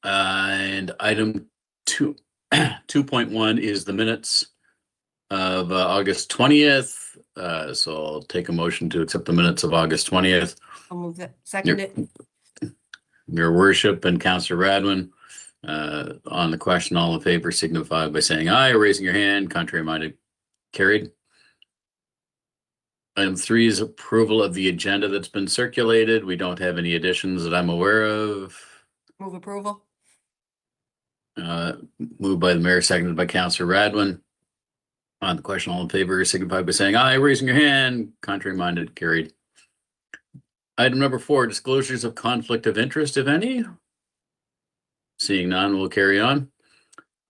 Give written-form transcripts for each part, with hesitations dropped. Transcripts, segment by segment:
And item 2.1 is the minutes of August 20th. So I'll take a motion to accept the minutes of August 20th. I'll move that. Second it. Your worship and Councillor Radwin. On the question, all in favor signify by saying aye or raising your hand. Contrary minded, carried. Item 3 is approval of the agenda that's been circulated. We don't have any additions that I'm aware of. Move approval. Moved by the mayor, seconded by Councillor Radwin. On the question, all in favor signify by saying aye, raising your hand. Contrary minded, carried. Item number 4, disclosures of conflict of interest, if any. Seeing none, we'll carry on.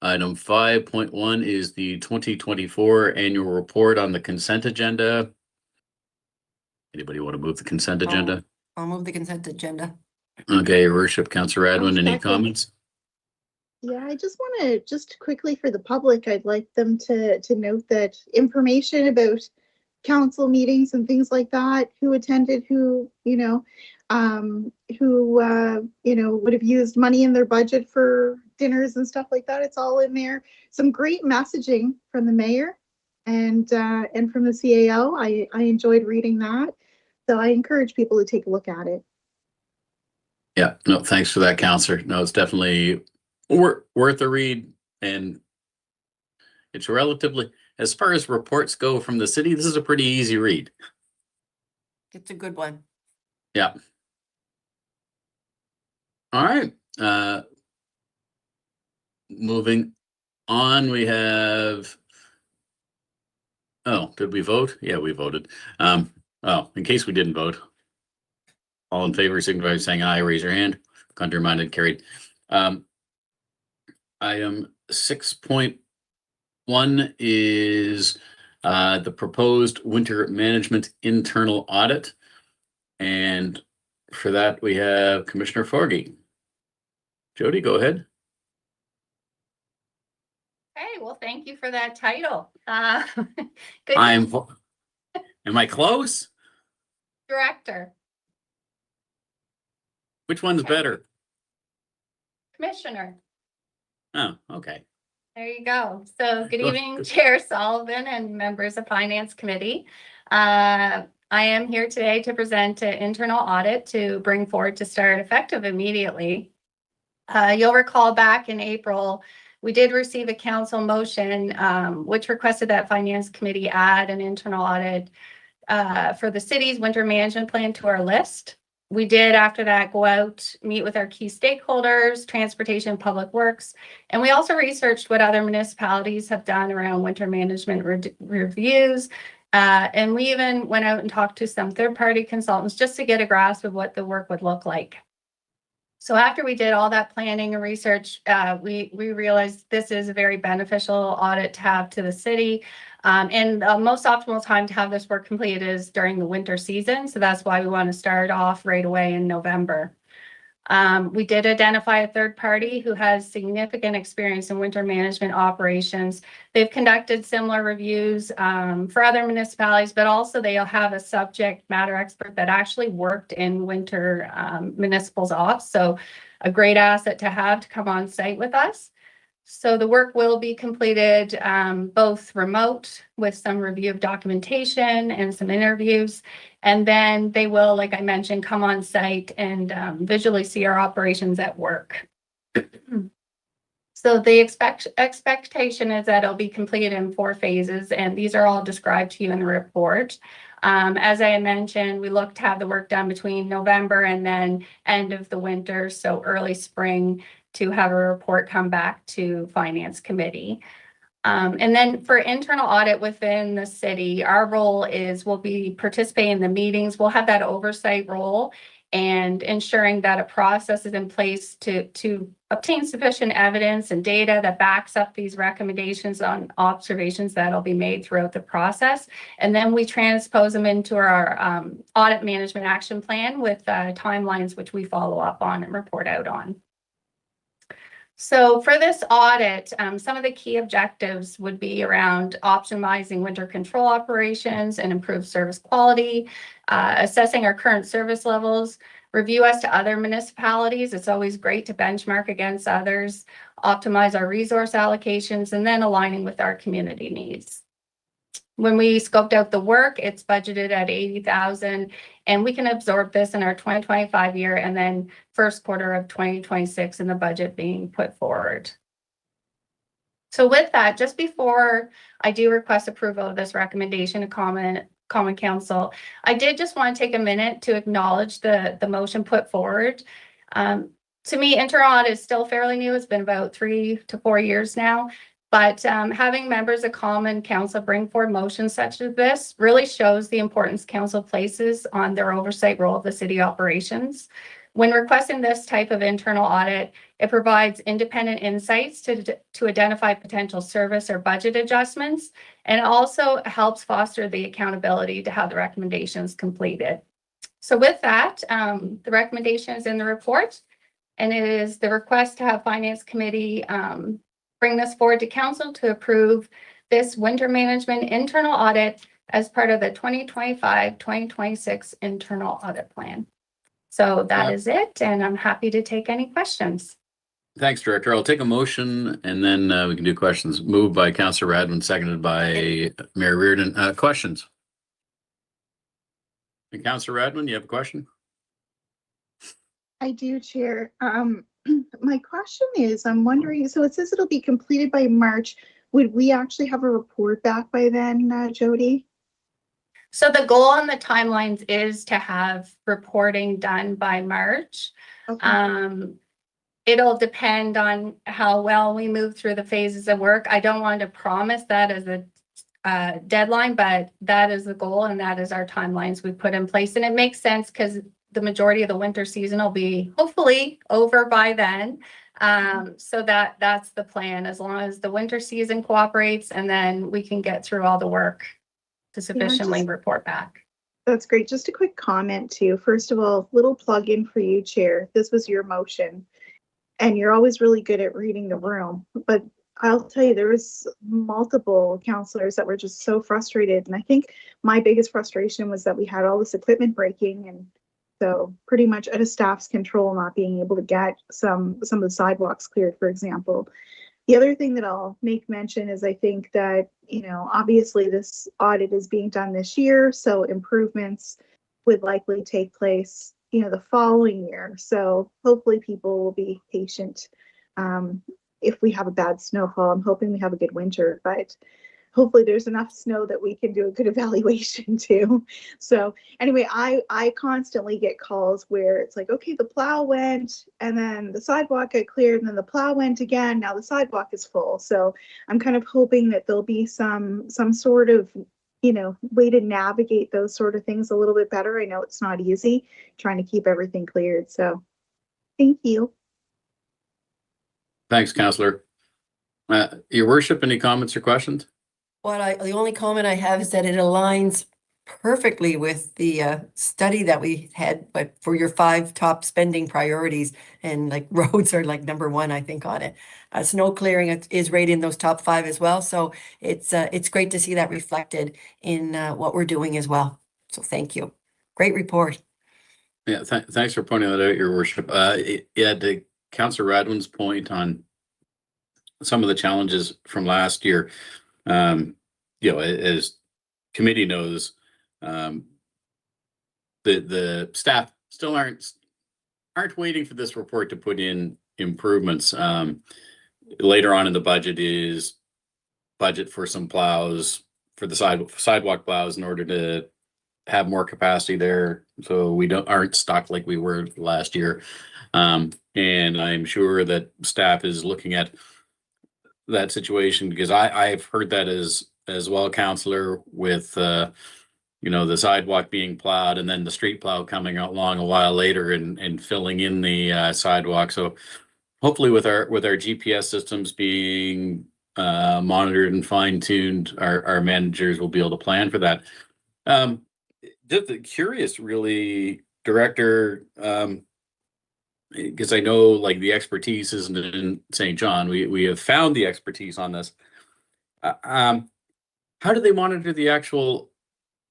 Item 5.1 is the 2024 annual report on the consent agenda. Anybody want to move the consent agenda? I'll move the consent agenda. Okay, your worship, Councillor Radwin, any comments? Yeah, I just want to just quickly for the public, I'd like them to note that information about council meetings and things like that, who attended, who would have used money in their budget for dinners and stuff like that. It's all in there. Some great messaging from the mayor and from the CAO. I enjoyed reading that. So I encourage people to take a look at it. Yeah, no, thanks for that, Councillor. No, it's definitely worth a read, and it's relatively, as far as reports go from the city, this is a pretty easy read. It's a good one. Yeah. All right. Moving on, we have. Oh, did we vote? Yeah, we voted. In case we didn't vote, all in favor signify by saying aye. Raise your hand. Contrary minded, carried. Item 6.1 is the proposed winter management internal audit, and for that we have Commissioner Forgy. Jody, go ahead. Hey, well, thank you for that title. Good. Am I close? Director. Which one's better? Commissioner. Oh, okay. There you go. So good evening, Chair Sullivan and members of Finance Committee. I am here today to present an internal audit to bring forward to start effective immediately. You'll recall back in April, we did receive a council motion which requested that Finance Committee add an internal audit for the city's winter management plan to our list. We did after that go out, meet with our key stakeholders, transportation, public works, and we also researched what other municipalities have done around winter management reviews. And we even went out and talked to some third-party consultants just to get a grasp of what the work would look like. So after we did all that planning and research, we realized this is a very beneficial audit to have to the city. And the most optimal time to have this work completed is during the winter season. So that's why we want to start off right away in November. We did identify a third party who has significant experience in winter management operations. They've conducted similar reviews for other municipalities, but also they'll have a subject matter expert that actually worked in winter municipals ops. So a great asset to have to come on site with us. So the work will be completed both remote with some review of documentation and some interviews. And then they will, like I mentioned, come on site and visually see our operations at work. So the expectation is that it'll be completed in 4 phases, and these are all described to you in the report. As I mentioned, we look to have the work done between November and then end of the winter, so early spring, to have a report come back to Finance Committee. And then for internal audit within the city, our role is we'll be participating in the meetings. We'll have that oversight role and ensuring that a process is in place to obtain sufficient evidence and data that backs up these recommendations on observations that'll be made throughout the process. And then we transpose them into our audit management action plan with timelines which we follow up on and report out on. So for this audit, some of the key objectives would be around optimizing winter control operations and improve service quality, assessing our current service levels, review us to other municipalities. It's always great to benchmark against others, optimize our resource allocations, and then aligning with our community needs. When we scoped out the work, it's budgeted at 80,000, and we can absorb this in our 2025 year and then first quarter of 2026 in the budget being put forward. So with that, just before I do request approval of this recommendation to Common Council, I did just want to take a minute to acknowledge the motion put forward. To me, internal audit is still fairly new. It's been about 3 to 4 years now. But having members of Common Council bring forward motions such as this really shows the importance council places on their oversight role of the city operations. When requesting this type of internal audit, it provides independent insights to identify potential service or budget adjustments, and also helps foster the accountability to have the recommendations completed. So with that, the recommendation is in the report, and it is the request to have Finance Committee bring this forward to council to approve this winter management internal audit as part of the 2025-2026 internal audit plan. So that is it, and I'm happy to take any questions. Thanks, Director. I'll take a motion and then we can do questions. Moved by Councillor Radwin, seconded by Mayor Reardon. Questions? And Councillor Radwin, you have a question? I do, Chair. My question is, I'm wondering, so it says it'll be completed by March. Would we actually have a report back by then, Jody? So the goal on the timelines is to have reporting done by March. Okay. It'll depend on how well we move through the phases of work. I don't want to promise that as a deadline, but that is the goal and that is our timelines we put in place. And it makes sense because the majority of the winter season will be hopefully over by then. So that's the plan, as long as the winter season cooperates, and then we can get through all the work to sufficiently report back. That's great. Just a quick comment too. First of all, little plug in for you, Chair. This was your motion and you're always really good at reading the room, but I'll tell you, there was multiple councillors that were just so frustrated. And I think my biggest frustration was that we had all this equipment breaking, and so pretty much at a staff's control, not being able to get some of the sidewalks cleared, for example. The other thing that I'll make mention is I think that, obviously this audit is being done this year, so improvements would likely take place, the following year. So hopefully people will be patient. If we have a bad snowfall, I'm hoping we have a good winter, but hopefully there's enough snow that we can do a good evaluation too. So anyway, I constantly get calls where it's like, okay, the plow went and then the sidewalk got cleared and then the plow went again. Now the sidewalk is full. So I'm kind of hoping that there'll be some sort of, way to navigate those sort of things a little bit better. I know it's not easy trying to keep everything cleared. So thank you. Thanks, Councillor. Your Worship, any comments or questions? The only comment I have is that it aligns perfectly with the study that we had, but for your 5 top spending priorities, and like roads are like number 1, I think, on it. Snow clearing is right in those top 5 as well. So it's great to see that reflected in what we're doing as well. So thank you. Great report. Yeah, thanks for pointing that out, Your Worship. To Councillor Radwin's point on some of the challenges from last year, as committee knows, the staff still aren't waiting for this report to put in improvements. Later on in the budget is budget for some plows for the sidewalk plows in order to have more capacity there, so we aren't stuck like we were last year. And I'm sure that staff is looking at that situation, because I've heard that as well, Councillor, with the sidewalk being plowed and then the street plow coming along a while later and filling in the sidewalk. So hopefully with our GPS systems being monitored and fine-tuned, our managers will be able to plan for that. Just curious, really, Director, because I know like the expertise isn't in St. John. We have found the expertise on this. How do they monitor the actual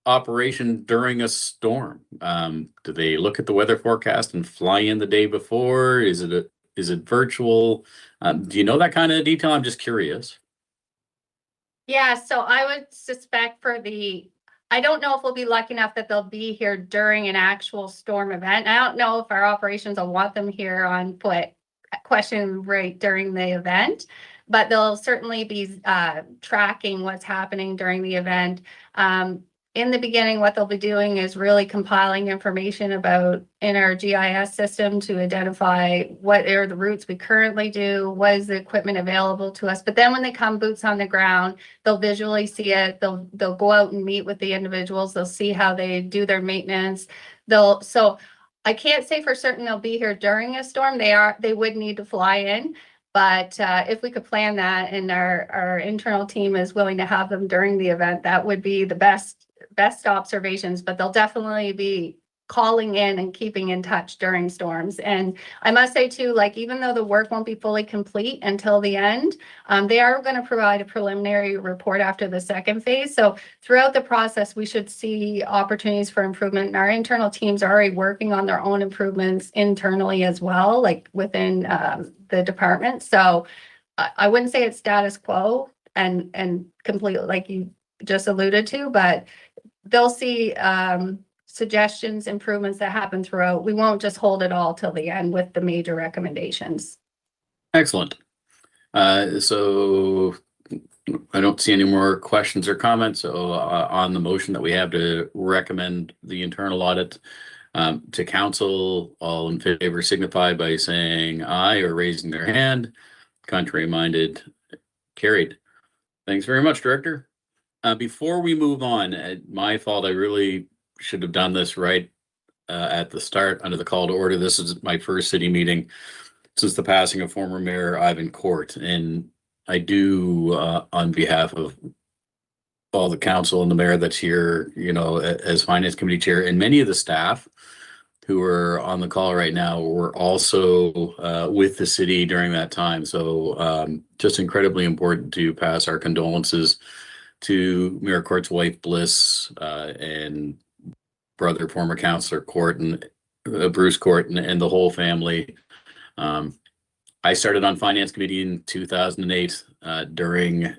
operation during a storm? Do they look at the weather forecast and fly in the day before? Is it virtual? Do you know that kind of detail? I'm just curious. Yeah, so I would suspect I don't know if we'll be lucky enough that they'll be here during an actual storm event. I don't know if our operations will want them here on foot, question right during the event, but they'll certainly be tracking what's happening during the event. In the beginning, what they'll be doing is really compiling information about in our GIS system to identify what are the routes we currently do, what is the equipment available to us. But then when they come boots on the ground, they'll visually see it. They'll go out and meet with the individuals. They'll see how they do their maintenance. So I can't say for certain they'll be here during a storm. They would need to fly in. But if we could plan that and our internal team is willing to have them during the event, that would be the best observations. But they'll definitely be calling in and keeping in touch during storms. And I must say too, like, even though the work won't be fully complete until the end, they are going to provide a preliminary report after the second phase. So throughout the process, we should see opportunities for improvement. And our internal teams are already working on their own improvements internally as well, like within the department. So I wouldn't say it's status quo and completely like you just alluded to, but they'll see suggestions, improvements that happen throughout. We won't just hold it all till the end with the major recommendations. Excellent. So I don't see any more questions or comments. So on the motion that we have to recommend the internal audit to council, all in favor signify by saying aye or raising their hand. Contrary minded, carried. Thanks very much, Director. Before we move on, my fault, I really should have done this right at the start under the call to order. This is my first city meeting since the passing of former Mayor Ivan Court. And I do, on behalf of all the council and the mayor that's here, you know, as Finance Committee Chair, and many of the staff who are on the call right now were also with the city during that time. So just incredibly important to pass our condolences to Mayor Court's wife, Bliss, and brother, former councillor Court, and Bruce Court, and the whole family. I started on Finance Committee in 2008 during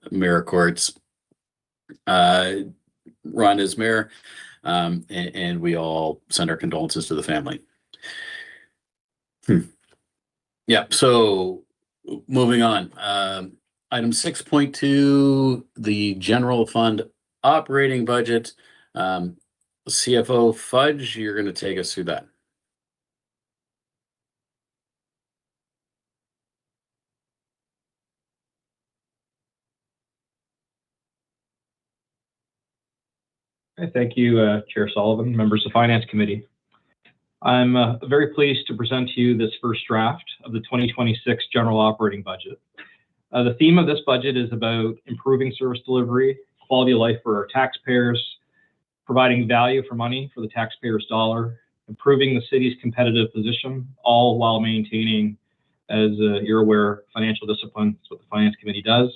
Mayor Court's run as mayor, and we all send our condolences to the family. Yeah, so moving on. Item 6.2, the general fund operating budget. CFO Fudge, you're going to take us through that. Thank you, Chair Sullivan, members of Finance Committee. I'm very pleased to present to you this first draft of the 2026 general operating budget. The theme of this budget is about improving service delivery, quality of life for our taxpayers, providing value for money for the taxpayer's dollar, improving the city's competitive position, all while maintaining, as you're aware, financial discipline. That's what the Finance Committee does.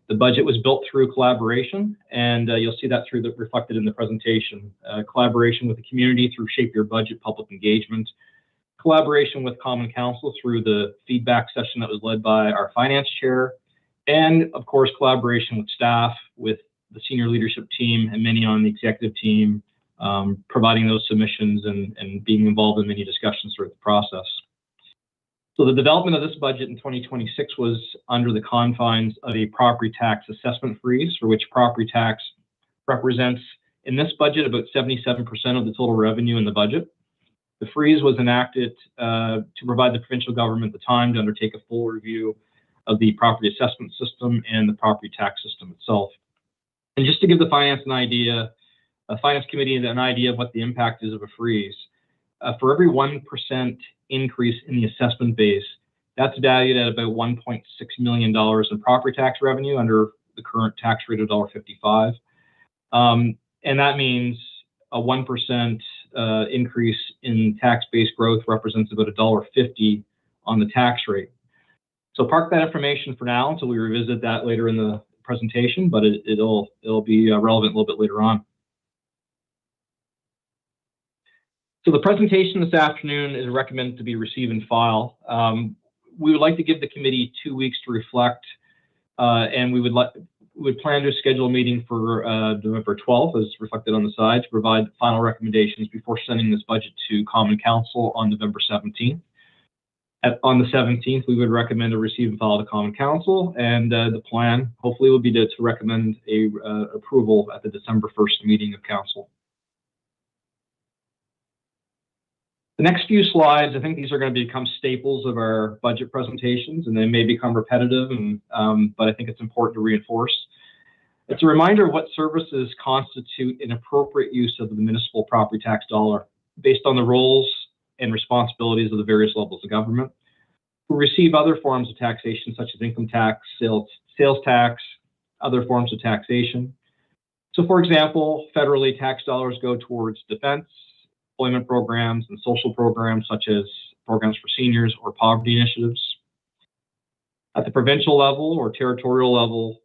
The budget was built through collaboration, and you'll see that reflected in the presentation. Collaboration with the community through Shape Your Budget public engagement, collaboration with Common Council through the feedback session that was led by our finance chair, and of course, collaboration with staff, with the senior leadership team, and many on the executive team, providing those submissions and being involved in many discussions throughout the process. So the development of this budget in 2026 was under the confines of a property tax assessment freeze, for which property tax represents, in this budget, about 77% of the total revenue in the budget. The freeze was enacted to provide the provincial government the time to undertake a full review of the property assessment system and the property tax system itself. And just to give the Finance Committee an idea of what the impact is of a freeze, for every 1% increase in the assessment base, that's valued at about $1.6 million in property tax revenue under the current tax rate of $1.55. And that means a 1% increase in tax-based growth represents about $1.50 on the tax rate. So park that information for now until we revisit that later in the presentation, but it'll be relevant a little bit later on. So the presentation this afternoon is recommended to be received and file. We would like to give the committee 2 weeks to reflect, and we would plan to schedule a meeting for November 12th, as reflected on the side, to provide final recommendations before sending this budget to Common Council on November 17th. On the 17th, we would recommend a receive and file to Common Council, and the plan hopefully will be to recommend a approval at the December 1st meeting of Council. The next few slides, I think these are going to become staples of our budget presentations, and they may become repetitive, but I think it's important to reinforce. It's a reminder of what services constitute an appropriate use of the municipal property tax dollar based on the roles and responsibilities of the various levels of government, who receive other forms of taxation such as income tax, sales tax, other forms of taxation. So for example, federally tax dollars go towards defense, employment programs, and social programs such as programs for seniors or poverty initiatives. At the provincial level or territorial level,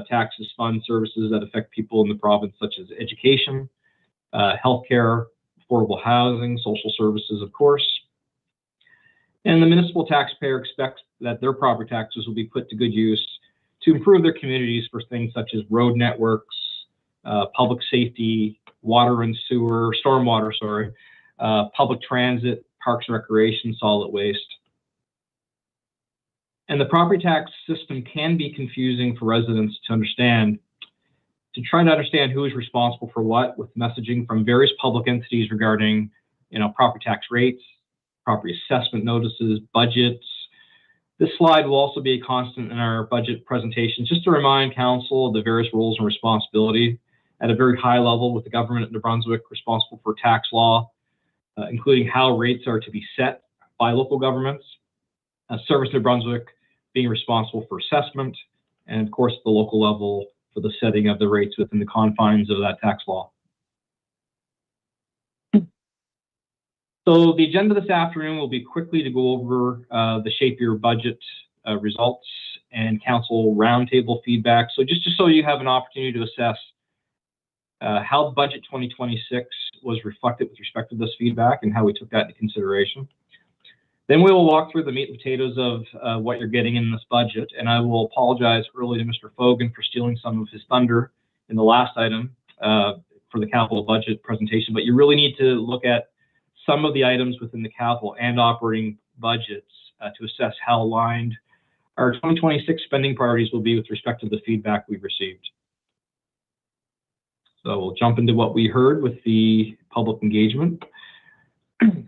taxes fund services that affect people in the province such as education, healthcare, affordable housing, social services, of course. And the municipal taxpayer expects that their property taxes will be put to good use to improve their communities for things such as road networks, public safety, water and sewer, stormwater, public transit, parks and recreation, solid waste. And the property tax system can be confusing for residents to understand. To try to understand who is responsible for what, with messaging from various public entities regarding, property tax rates, property assessment notices, budgets. This slide will also be a constant in our budget presentation, just to remind Council of the various roles and responsibility at a very high level with the government of New Brunswick responsible for tax law, including how rates are to be set by local governments, Service New Brunswick being responsible for assessment, and of course, at the local level for the setting of the rates within the confines of that tax law. So the agenda this afternoon will be quickly to go over the Shape Your Budget results and council roundtable feedback. So just so you have an opportunity to assess how Budget 2026 was reflected with respect to this feedback and how we took that into consideration. Then we will walk through the meat and potatoes of what you're getting in this budget, and I will apologize early to Mr. Fogan for stealing some of his thunder in the last item for the capital budget presentation, but you really need to look at some of the items within the capital and operating budgets to assess how aligned our 2026 spending priorities will be with respect to the feedback we've received. So we'll jump into what we heard with the public engagement.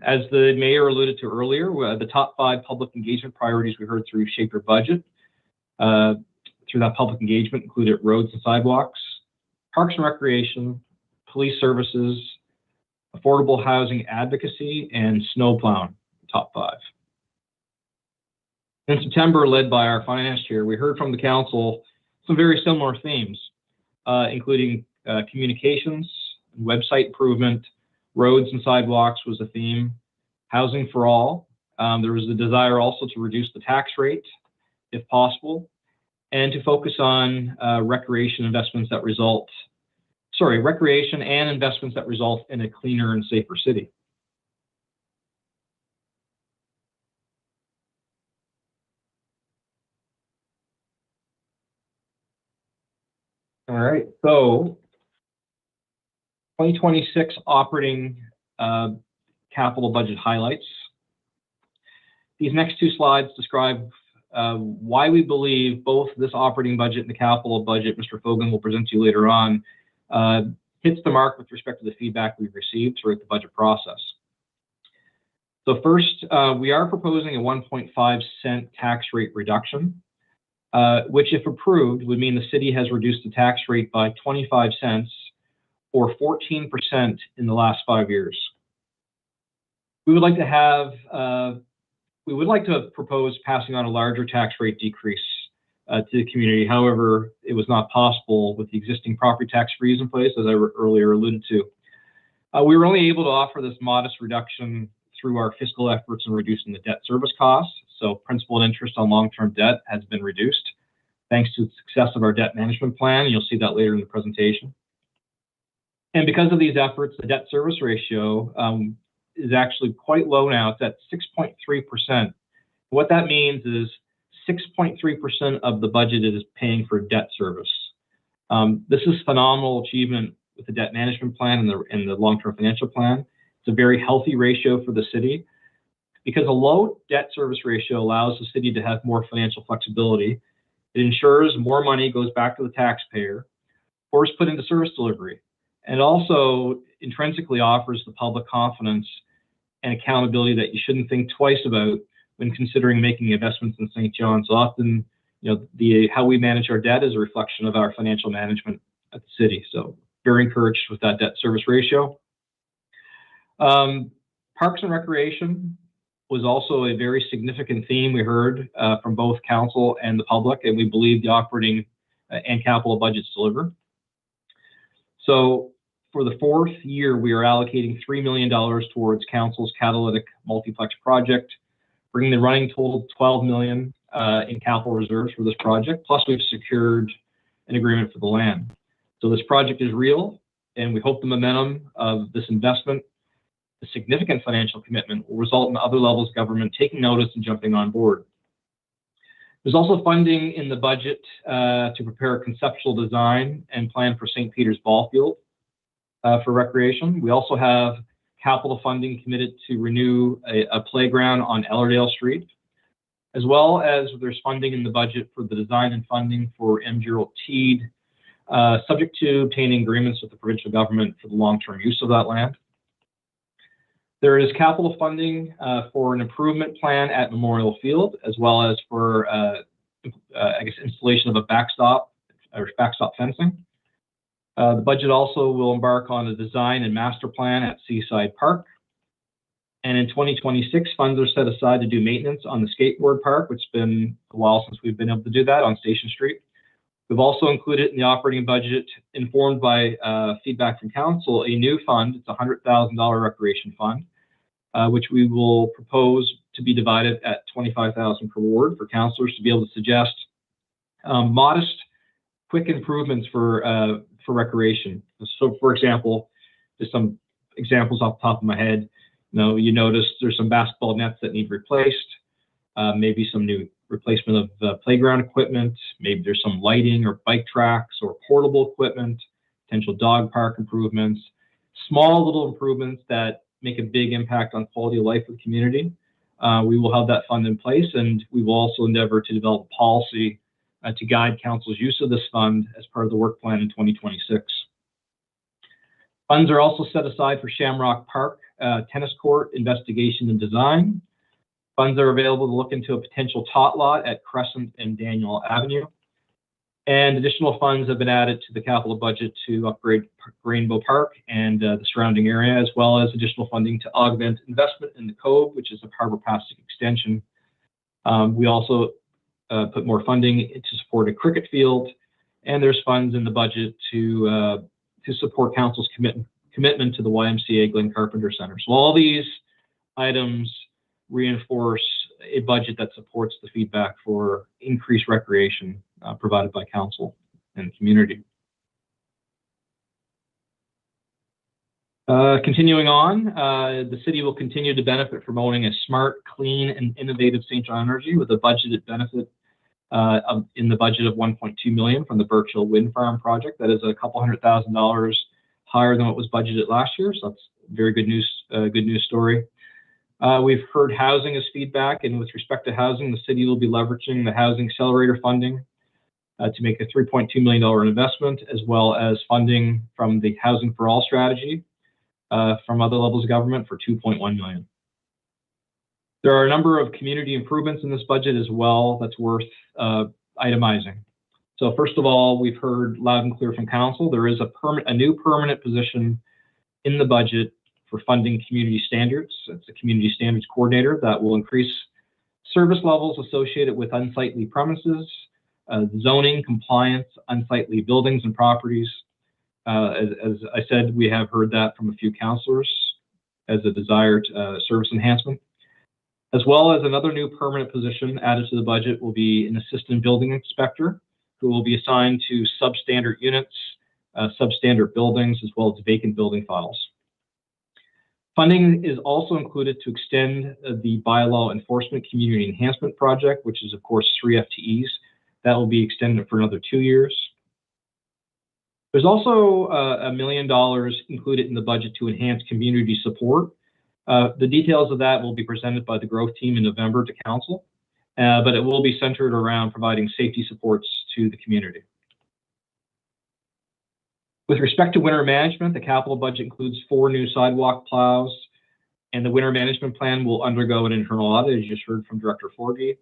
As the mayor alluded to earlier, the top 5 public engagement priorities we heard through Shape Your Budget through that public engagement included roads and sidewalks, parks and recreation, police services, affordable housing advocacy, and snow plowing, top 5. In September, led by our finance chair, we heard from the council some very similar themes, including communications, website improvement, roads and sidewalks was a theme, housing for all. There was a desire also to reduce the tax rate, if possible, and to focus on recreation and investments that result in a cleaner and safer city. All right, so 2026 operating capital budget highlights. These next 2 slides describe why we believe both this operating budget and the capital budget, Mr. Fogan will present to you later on, hits the mark with respect to the feedback we've received throughout the budget process. So first, we are proposing a 1.5 cent tax rate reduction, which if approved would mean the city has reduced the tax rate by 25 cents or 14% in the last 5 years. We would like to propose passing on a larger tax rate decrease to the community. However, it was not possible with the existing property tax freeze in place, as I earlier alluded to. We were only able to offer this modest reduction through our fiscal efforts in reducing the debt service costs. So principal and interest on long-term debt has been reduced thanks to the success of our debt management plan. You'll see that later in the presentation. And because of these efforts, the debt service ratio is actually quite low now. It's at 6.3%. What that means is 6.3% of the budget is paying for debt service. This is phenomenal achievement with the debt management plan and the long-term financial plan. It's a very healthy ratio for the city because a low debt service ratio allows the city to have more financial flexibility. It ensures more money goes back to the taxpayer or is put into service delivery. And also intrinsically offers the public confidence and accountability that you shouldn't think twice about when considering making investments in St. John's. Often, how we manage our debt is a reflection of our financial management at the city. So very encouraged with that debt service ratio. Parks and Recreation was also a very significant theme we heard from both council and the public, and we believe the operating and capital budgets deliver. So for the fourth year, we are allocating $3 million towards council's catalytic multiplex project, bringing the running total to $12 million in capital reserves for this project. Plus, we've secured an agreement for the land. So this project is real, and we hope the momentum of this investment, the significant financial commitment, will result in other levels of government taking notice and jumping on board. There's also funding in the budget to prepare a conceptual design and plan for St. Peter's Ball Field for recreation. We also have capital funding committed to renew a playground on Ellardale Street, as well as there's funding in the budget for the design and funding for M. Gerald Teed, subject to obtaining agreements with the provincial government for the long-term use of that land. There is capital funding for an improvement plan at Memorial Field, as well as for, installation of a backstop fencing. The budget also will embark on a design and master plan at Seaside Park. And in 2026, funds are set aside to do maintenance on the skateboard park, which has been a while since we've been able to do that on Station Street. We've also included in the operating budget, informed by feedback from council, a new fund. It's a $100,000 recreation fund, which we will propose to be divided at $25,000 per ward for councillors to be able to suggest modest, quick improvements for recreation. So, for example, just some examples off the top of my head. You notice there's some basketball nets that need replaced, maybe some new replacement of playground equipment, maybe there's some lighting or bike tracks or portable equipment, potential dog park improvements, small little improvements that make a big impact on quality of life of the community. We will have that fund in place, and we will also endeavor to develop policy to guide council's use of this fund as part of the work plan in 2026. Funds are also set aside for Shamrock Park tennis court investigation and design. Funds are available to look into a potential tot lot at Crescent and Daniel Avenue. And additional funds have been added to the capital budget to upgrade Rainbow Park and the surrounding area, as well as additional funding to augment investment in the Cove, which is a Harbor Passage extension. We also put more funding to support a cricket field, and there's funds in the budget to support council's commitment to the YMCA Glen Carpenter Center. So all these items reinforce a budget that supports the feedback for increased recreation provided by council and the community. Continuing on, the city will continue to benefit from owning a smart, clean, and innovative St. John Energy with a budgeted benefit in the budget of $1.2 million from the Birchill Wind Farm project. That is a couple $100,000 higher than what was budgeted last year, so that's very good news story. We've heard housing as feedback, and with respect to housing, the city will be leveraging the Housing Accelerator funding to make a $3.2 million investment, as well as funding from the Housing for All strategy from other levels of government for $2.1 million. There are a number of community improvements in this budget as well that's worth itemizing. So first of all, we've heard loud and clear from council, there is a new permanent position in the budget for funding community standards. It's a community standards coordinator that will increase service levels associated with unsightly premises, zoning, compliance, unsightly buildings and properties. As I said, we have heard that from a few councillors as a desired service enhancement. As well as another new permanent position added to the budget will be an assistant building inspector who will be assigned to substandard units, substandard buildings, as well as vacant building files. Funding is also included to extend the bylaw enforcement community enhancement project, which is of course 3 FTEs. That will be extended for another 2 years. There's also $1 million included in the budget to enhance community support. The details of that will be presented by the growth team in November to council, but it will be centered around providing safety supports to the community. With respect to winter management, the capital budget includes 4 new sidewalk plows, and the winter management plan will undergo an internal audit, as you just heard from Director Forgy.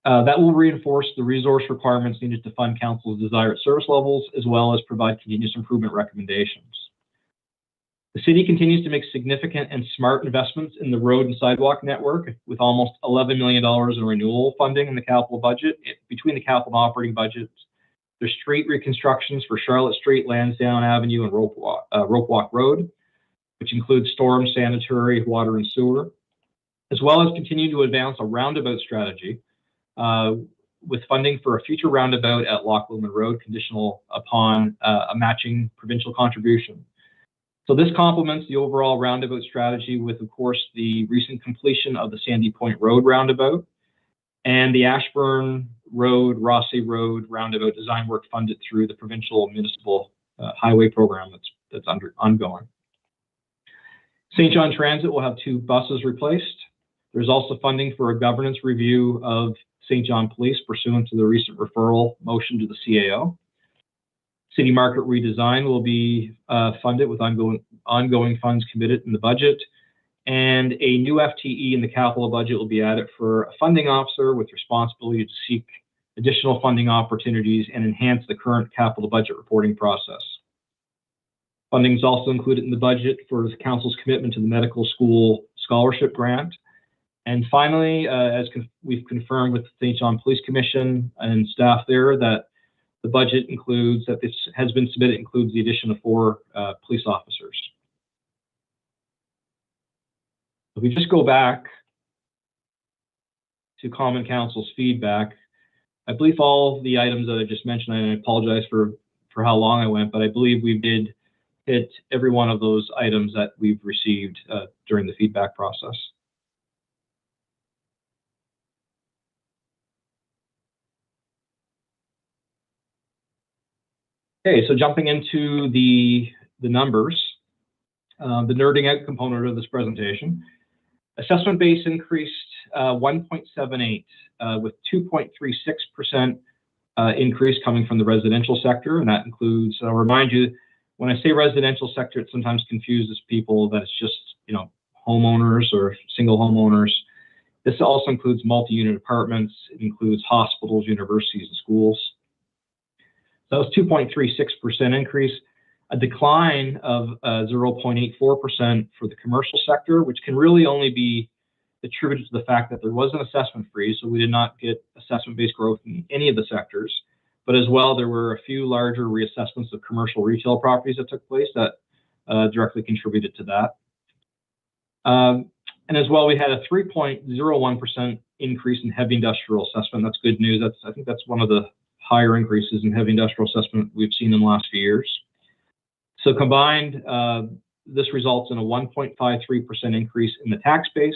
That will reinforce the resource requirements needed to fund council's desired service levels, as well as provide continuous improvement recommendations. The city continues to make significant and smart investments in the road and sidewalk network, with almost $11 million in renewal funding in the capital budget. Between the capital and operating budgets, there's street reconstructions for Charlotte Street, Lansdowne Avenue, and Rope Walk Road, which includes storm, sanitary, water, and sewer, as well as continue to advance a roundabout strategy with funding for a future roundabout at Loch Lomond Road, conditional upon a matching provincial contribution. So this complements the overall roundabout strategy with, of course, the recent completion of the Sandy Point Road roundabout and the Ashburn Road, Rossi Road roundabout design work funded through the provincial municipal highway program that's ongoing. St. John Transit will have 2 buses replaced. There's also funding for a governance review of St. John Police pursuant to the recent referral motion to the CAO. City market redesign will be funded with ongoing funds committed in the budget, and a new FTE in the capital budget will be added for a funding officer with responsibility to seek additional funding opportunities and enhance the current capital budget reporting process. Funding is also included in the budget for the council's commitment to the medical school scholarship grant. And finally, as we've confirmed with the St. John Police Commission and staff there, that the budget includes, that this has been submitted, includes the addition of 4 police officers. If we just go back to Common Council's feedback, I believe all the items that I just mentioned, and I apologize for how long I went, but I believe we did hit every one of those items that we've received during the feedback process. Okay, so jumping into the numbers, the nerding out component of this presentation. Assessment base increased 1.78 with 2.36% increase coming from the residential sector, and that includes, I'll remind you, when I say residential sector, it sometimes confuses people that it's just, you know, homeowners or single homeowners. This also includes multi-unit apartments. It includes hospitals, universities, and schools. That was 2.36% increase, a decline of 0.84% for the commercial sector, which can really only be attributed to the fact that there was an assessment freeze, so we did not get assessment-based growth in any of the sectors. But as well, there were a few larger reassessments of commercial retail properties that took place that directly contributed to that. And as well, we had a 3.01% increase in heavy industrial assessment. That's good news. I think that's one of the higher increases in heavy industrial assessment we've seen in the last few years. So combined, this results in a 1.53% increase in the tax base.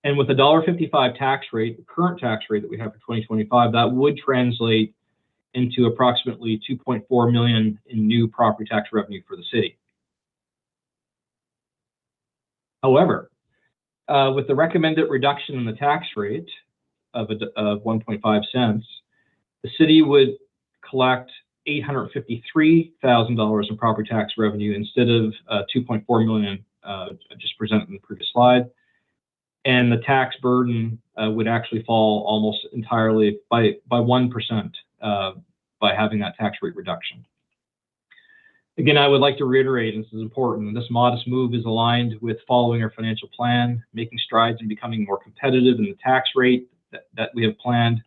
And with a $1.55 tax rate, the current tax rate that we have for 2025, that would translate into approximately $2.4 million in new property tax revenue for the city. However, with the recommended reduction in the tax rate of 1.5 cents, the city would collect $853,000 in property tax revenue instead of $2.4 million just presented in the previous slide. And the tax burden would actually fall almost entirely by 1% by having that tax rate reduction. Again, I would like to reiterate, and this is important, this modest move is aligned with following our financial plan, making strides in becoming more competitive in the tax rate that we have planned.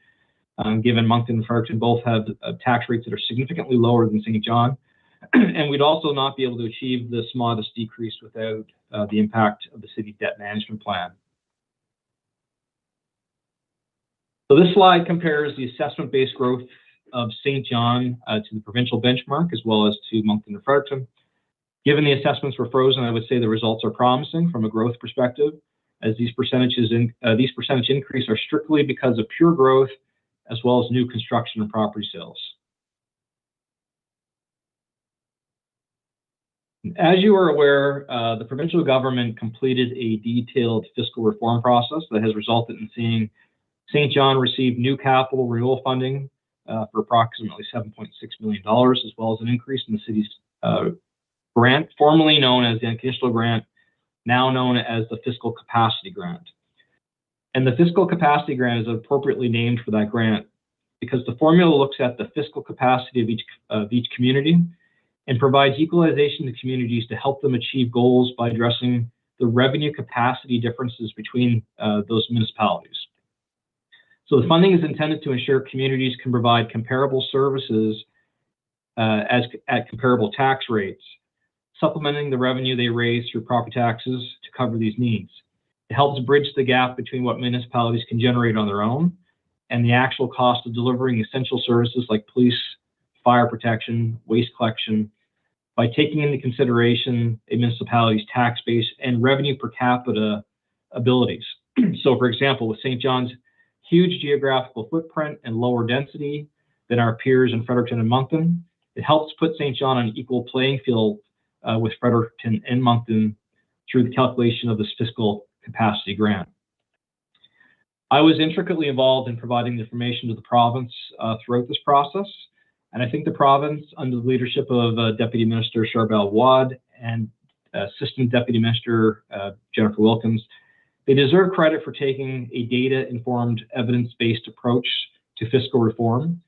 Given Moncton and Fredericton both have tax rates that are significantly lower than St. John, and we'd also not be able to achieve this modest decrease without the impact of the city's debt management plan. So this slide compares the assessment-based growth of St. John to the provincial benchmark, as well as to Moncton and Fredericton. Given the assessments were frozen, I would say the results are promising from a growth perspective, as these percentage increase are strictly because of pure growth, as well as new construction and property sales. As you are aware, the provincial government completed a detailed fiscal reform process that has resulted in seeing St. John receive new capital renewal funding for approximately $7.6 million, as well as an increase in the city's grant, formerly known as the unconditional grant, now known as the fiscal capacity grant. And the fiscal capacity grant is appropriately named for that grant because the formula looks at the fiscal capacity of each community and provides equalization to communities to help them achieve goals by addressing the revenue capacity differences between those municipalities. So the funding is intended to ensure communities can provide comparable services at comparable tax rates, supplementing the revenue they raise through property taxes to cover these needs. It helps bridge the gap between what municipalities can generate on their own and the actual cost of delivering essential services like police, fire protection, waste collection, by taking into consideration a municipality's tax base and revenue per capita abilities. So for example, with St. John's huge geographical footprint and lower density than our peers in Fredericton and Moncton, it helps put St. John on an equal playing field with Fredericton and Moncton through the calculation of this fiscal capacity grant. I was intricately involved in providing the information to the province throughout this process, and I think the province, under the leadership of Deputy Minister Charbel Wad and Assistant Deputy Minister Jennifer Wilkins, they deserve credit for taking a data-informed, evidence-based approach to fiscal reform.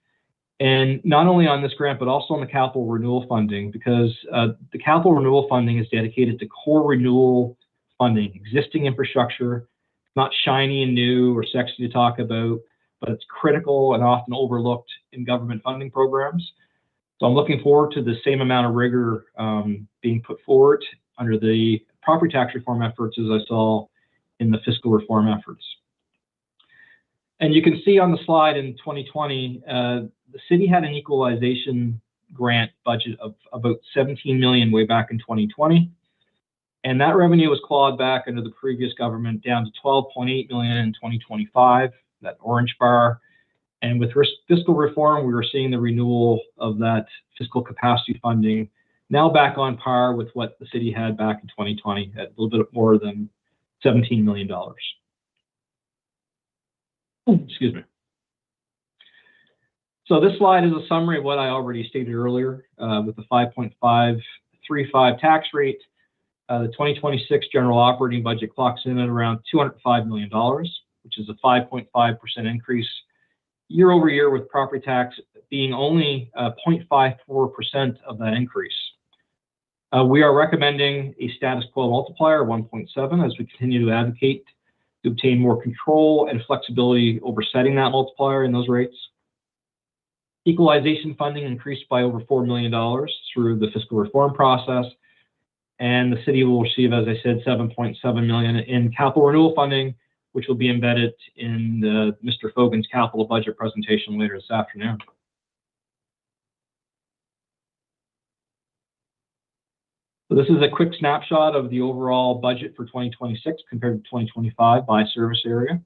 And not only on this grant, but also on the capital renewal funding, because the capital renewal funding is dedicated to core renewal funding, existing infrastructure, not shiny and new or sexy to talk about, but it's critical and often overlooked in government funding programs. So I'm looking forward to the same amount of rigor being put forward under the property tax reform efforts as I saw in the fiscal reform efforts. And you can see on the slide in 2020, the city had an equalization grant budget of about 17 million way back in 2020. And that revenue was clawed back under the previous government down to 12.8 million in 2025, that orange bar. And with fiscal reform, we were seeing the renewal of that fiscal capacity funding now back on par with what the city had back in 2020 at a little bit more than $17 million. Excuse me. So this slide is a summary of what I already stated earlier with the 5.535 tax rate. The 2026 general operating budget clocks in at around $205 million, which is a 5.5% increase year over year, with property tax being only 0.54% of that increase. We are recommending a status quo multiplier of 1.7 as we continue to advocate to obtain more control and flexibility over setting that multiplier in those rates. Equalization funding increased by over $4 million through the fiscal reform process, and the city will receive, as I said, $7.7 million in capital renewal funding, which will be embedded in Mr. Fogan's capital budget presentation later this afternoon. So this is a quick snapshot of the overall budget for 2026 compared to 2025 by service area.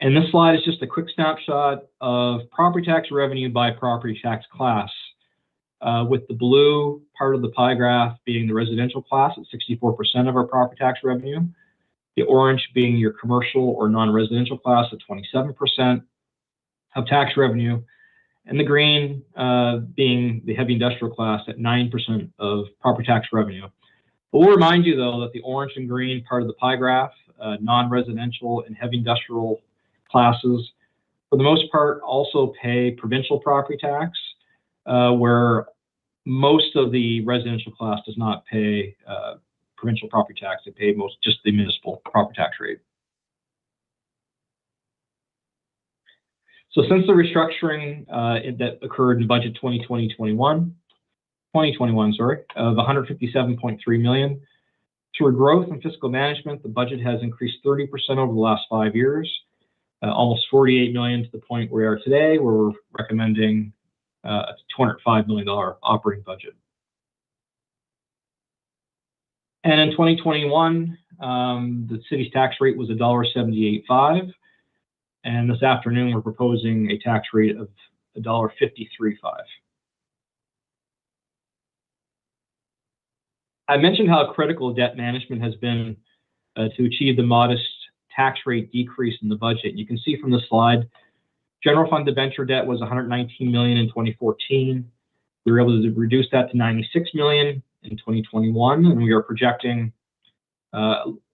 And this slide is just a quick snapshot of property tax revenue by property tax class, with the blue part of the pie graph being the residential class at 64% of our property tax revenue, the orange being your commercial or non-residential class at 27% of tax revenue, and the green being the heavy industrial class at 9% of property tax revenue. But we'll remind you, though, that the orange and green part of the pie graph, non-residential and heavy industrial classes, for the most part, also pay provincial property tax, where most of the residential class does not pay provincial property tax. They pay just the municipal property tax rate. So since the restructuring that occurred in budget 2021, of 157.3 million, through growth and fiscal management, the budget has increased 30% over the last 5 years, almost 48 million to the point where we are today, where we're recommending a $205 million operating budget. And in 2021, the city's tax rate was $1.78.5. And this afternoon, we're proposing a tax rate of $1.53.5. I mentioned how critical debt management has been to achieve the modest tax rate decrease in the budget. You can see from the slide, general fund debenture debt was $119 million in 2014. We were able to reduce that to $96 million in 2021, and we are projecting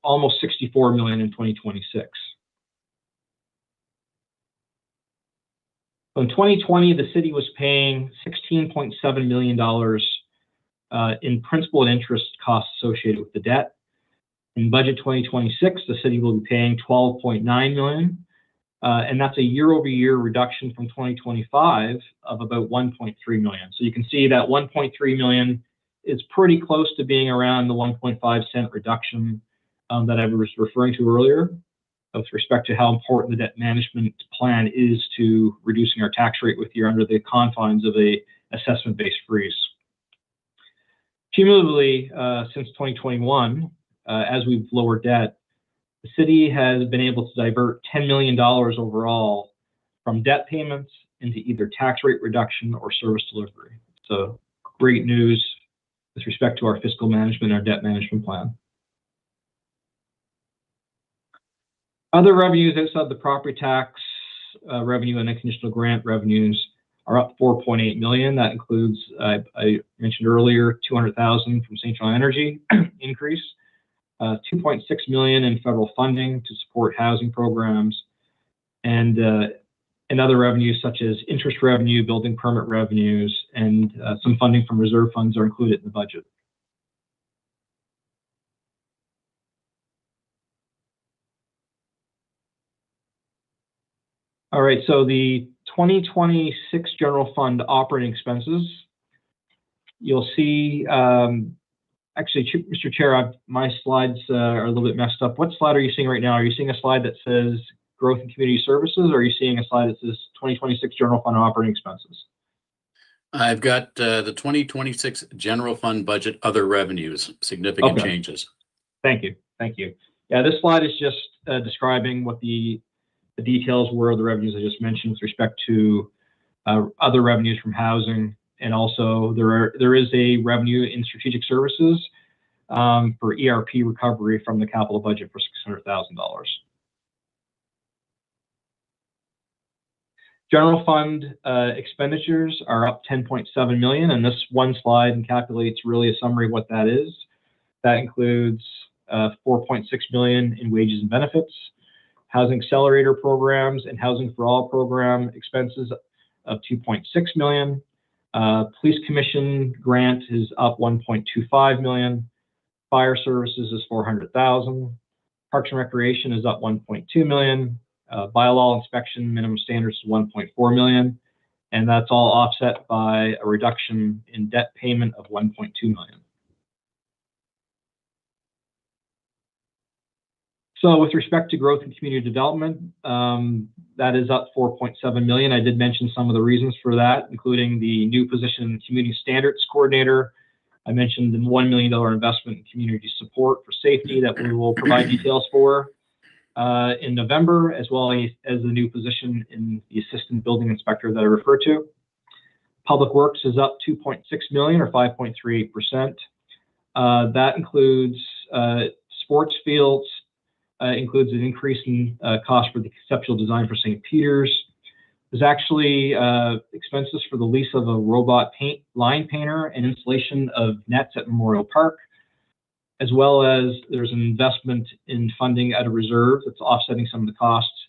almost $64 million in 2026. So in 2020, the city was paying $16.7 million in principal and interest costs associated with the debt. In budget 2026, the city will be paying $12.9 million, and that's a year-over-year reduction from 2025 of about $1.3 million. So you can see that $1.3 million is pretty close to being around the 1.5 cent reduction that I was referring to earlier, with respect to how important the debt management plan is to reducing our tax rate with year under the confines of a assessment-based freeze. Cumulatively, since 2021, as we've lowered debt, the city has been able to divert $10 million overall from debt payments into either tax rate reduction or service delivery. So great news with respect to our fiscal management and our debt management plan. Other revenues outside the property tax revenue and unconditional grant revenues are up $4.8 million. That includes, I mentioned earlier, $200,000 from St. John Energy increase, $2.6 million in federal funding to support housing programs, and other revenues such as interest revenue, building permit revenues, and some funding from reserve funds are included in the budget. All right, so the 2026 general fund operating expenses, you'll see, actually, Mr. Chair, my slides are a little bit messed up. What slide are you seeing right now? Are you seeing a slide that says growth and community services, or are you seeing a slide that says 2026 general fund operating expenses? I've got the 2026 general fund budget, other revenues, significant Okay. changes. Thank you. Thank you. Yeah, this slide is just describing what the details were of the revenues I just mentioned with respect to other revenues from housing. And also there is a revenue in strategic services for ERP recovery from the capital budget for $600,000. General fund expenditures are up $10.7 million, and this one slide encapsulates really a summary of what that is. That includes $4.6 million in wages and benefits, housing accelerator programs and housing for all program expenses of $2.6 million. Police commission grant is up $1.25 million. Fire services is $400,000. Parks and recreation is up $1.2 million. Bylaw inspection minimum standards is $1.4 million. And that's all offset by a reduction in debt payment of $1.2 million. So with respect to growth and community development, that is up $4.7 million. I did mention some of the reasons for that, including the new position, community standards coordinator. I mentioned the $1 million investment in community support for safety that we will provide details for in November, as well as the new position in the assistant building inspector that I referred to. Public Works is up $2.6 million or 5.38%. That includes sports fields, includes an increase in cost for the conceptual design for St. Peter's. There's actually expenses for the lease of a robot line painter and installation of nets at Memorial Park, as well as there's an investment in funding out of reserve that's offsetting some of the costs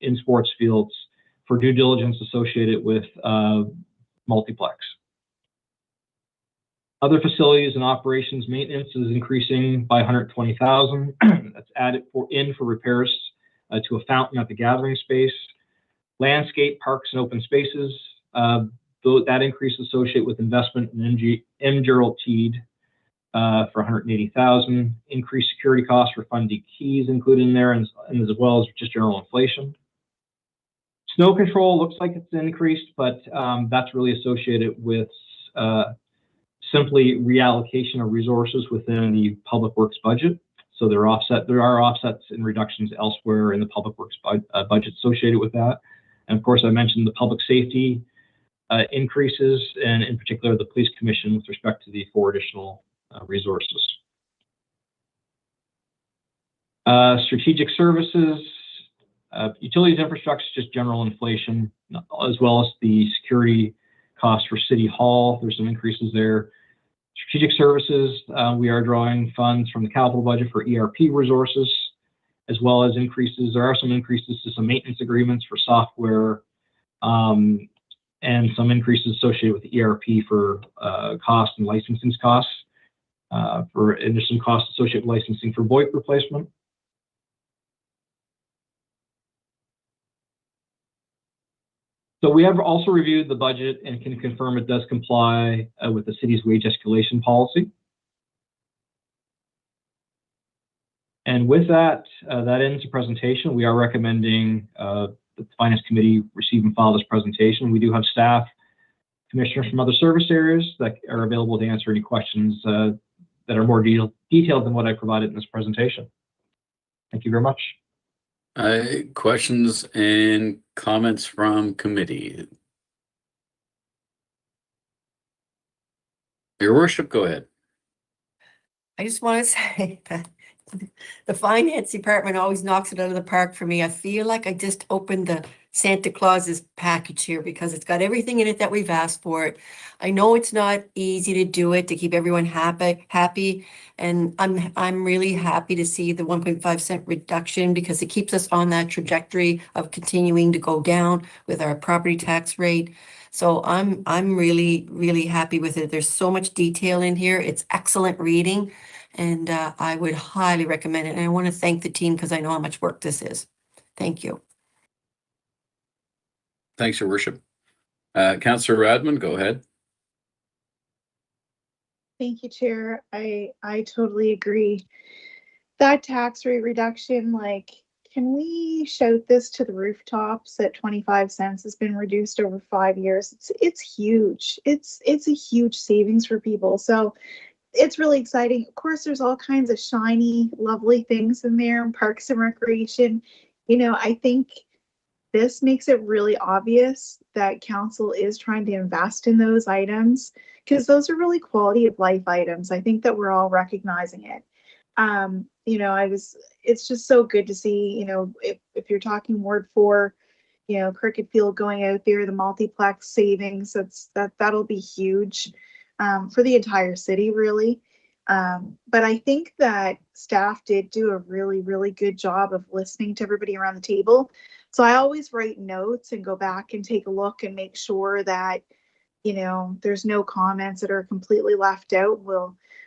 in sports fields for due diligence associated with multiplex. Other facilities and operations maintenance is increasing by $120,000. That's added for repairs to a fountain at the gathering space. Landscape, parks, and open spaces. That increase associated with investment in M. Gerald Teed for $180,000. Increased security costs for Fundy Keys included in there, and as well as just general inflation. Snow control looks like it's increased, but that's really associated with simply reallocation of resources within the public works budget. So there are offsets and reductions elsewhere in the public works budget associated with that. And of course, I mentioned the public safety increases, and in particular, the police commission with respect to the 4 additional resources. Strategic services, utilities infrastructure, just general inflation, as well as the security costs for City Hall. There's some increases there. Strategic services, we are drawing funds from the capital budget for ERP resources, as well as increases. There are some increases to some maintenance agreements for software, and some increases associated with the ERP for cost and licensing costs, and there's some costs associated with licensing for VoIP replacement. So we have also reviewed the budget and can confirm it does comply with the city's wage escalation policy. And with that, that ends the presentation. We are recommending that the Finance Committee receive and file this presentation. We do have staff, commissioners from other service areas that are available to answer any questions that are more detailed than what I provided in this presentation. Thank you very much. Questions and comments from committee? Your worship, go ahead. I just want to say that the finance department always knocks it out of the park for me. I feel like I just opened the Santa Claus's package here because it's got everything in it that we've asked for. I know it's not easy to do it, to keep everyone happy. And I'm really happy to see the 1.5 cent reduction because it keeps us on that trajectory of continuing to go down with our property tax rate. So I'm really, really happy with it. There's so much detail in here. It's excellent reading. And I would highly recommend it. And I want to thank the team because I know how much work this is. Thank you. Thanks, Your Worship. Councillor Radman, go ahead. Thank you, Chair. I totally agree. That tax rate reduction, like, can we shout this to the rooftops that 25 cents has been reduced over 5 years? It's huge. It's a huge savings for people. So it's really exciting. Of course, there's all kinds of shiny, lovely things in there, parks and recreation. You know, I think this makes it really obvious that council is trying to invest in those items because those are really quality of life items. I think that we're all recognizing it. You know, it's just so good to see, you know, if you're talking Ward 4, you know, Cricket Field going out there, the multiplex savings, that'll be huge for the entire city, really. But I think that staff did do a really, really good job of listening to everybody around the table. So I always write notes and go back and take a look and make sure that, you know, there's no comments that are completely left out.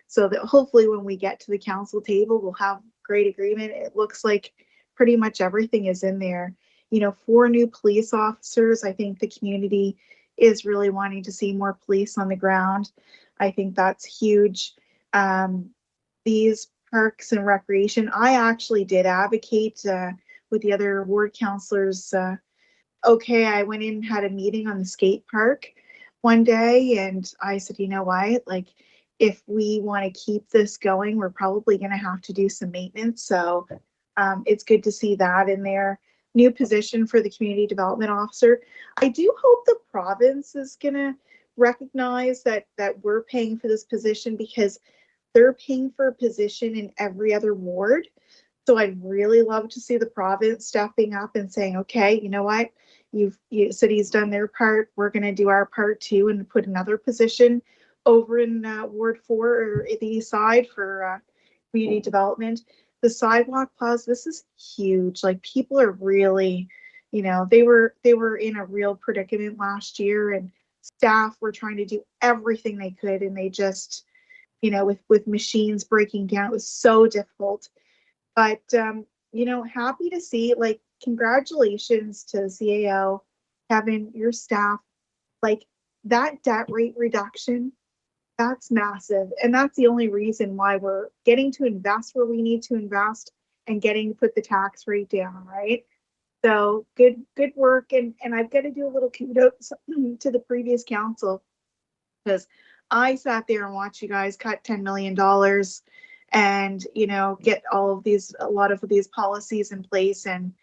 So that hopefully when we get to the council table, we'll have great agreement. It looks like pretty much everything is in there. You know, 4 new police officers. I think the community is really wanting to see more police on the ground. I think that's huge. These parks and recreation, I actually did advocate with the other ward councillors. Okay, I went in and had a meeting on the skate park one day, and I said, you know what, like, if we want to keep this going, we're probably going to have to do some maintenance. So it's good to see that in there. New position for the community development officer. I do hope the province is going to recognize that we're paying for this position because they're paying for a position in every other ward. So I'd really love to see the province stepping up and saying, okay, you know what, city's done their part. We're going to do our part too and put another position over in Ward 4 or the east side for community development. The sidewalk plaza, this is huge. Like, people are really, you know, they were in a real predicament last year, and staff were trying to do everything they could, and they just, you know, with machines breaking down, it was so difficult. But you know, happy to see, like, congratulations to CAO, Kevin, your staff. Like, that debt rate reduction, that's massive. And that's the only reason why we're getting to invest where we need to invest and getting to put the tax rate down, right? So good work. And I've got to do a little kudos to the previous council, because I sat there and watched you guys cut $10 million and, get a lot of these policies in place. And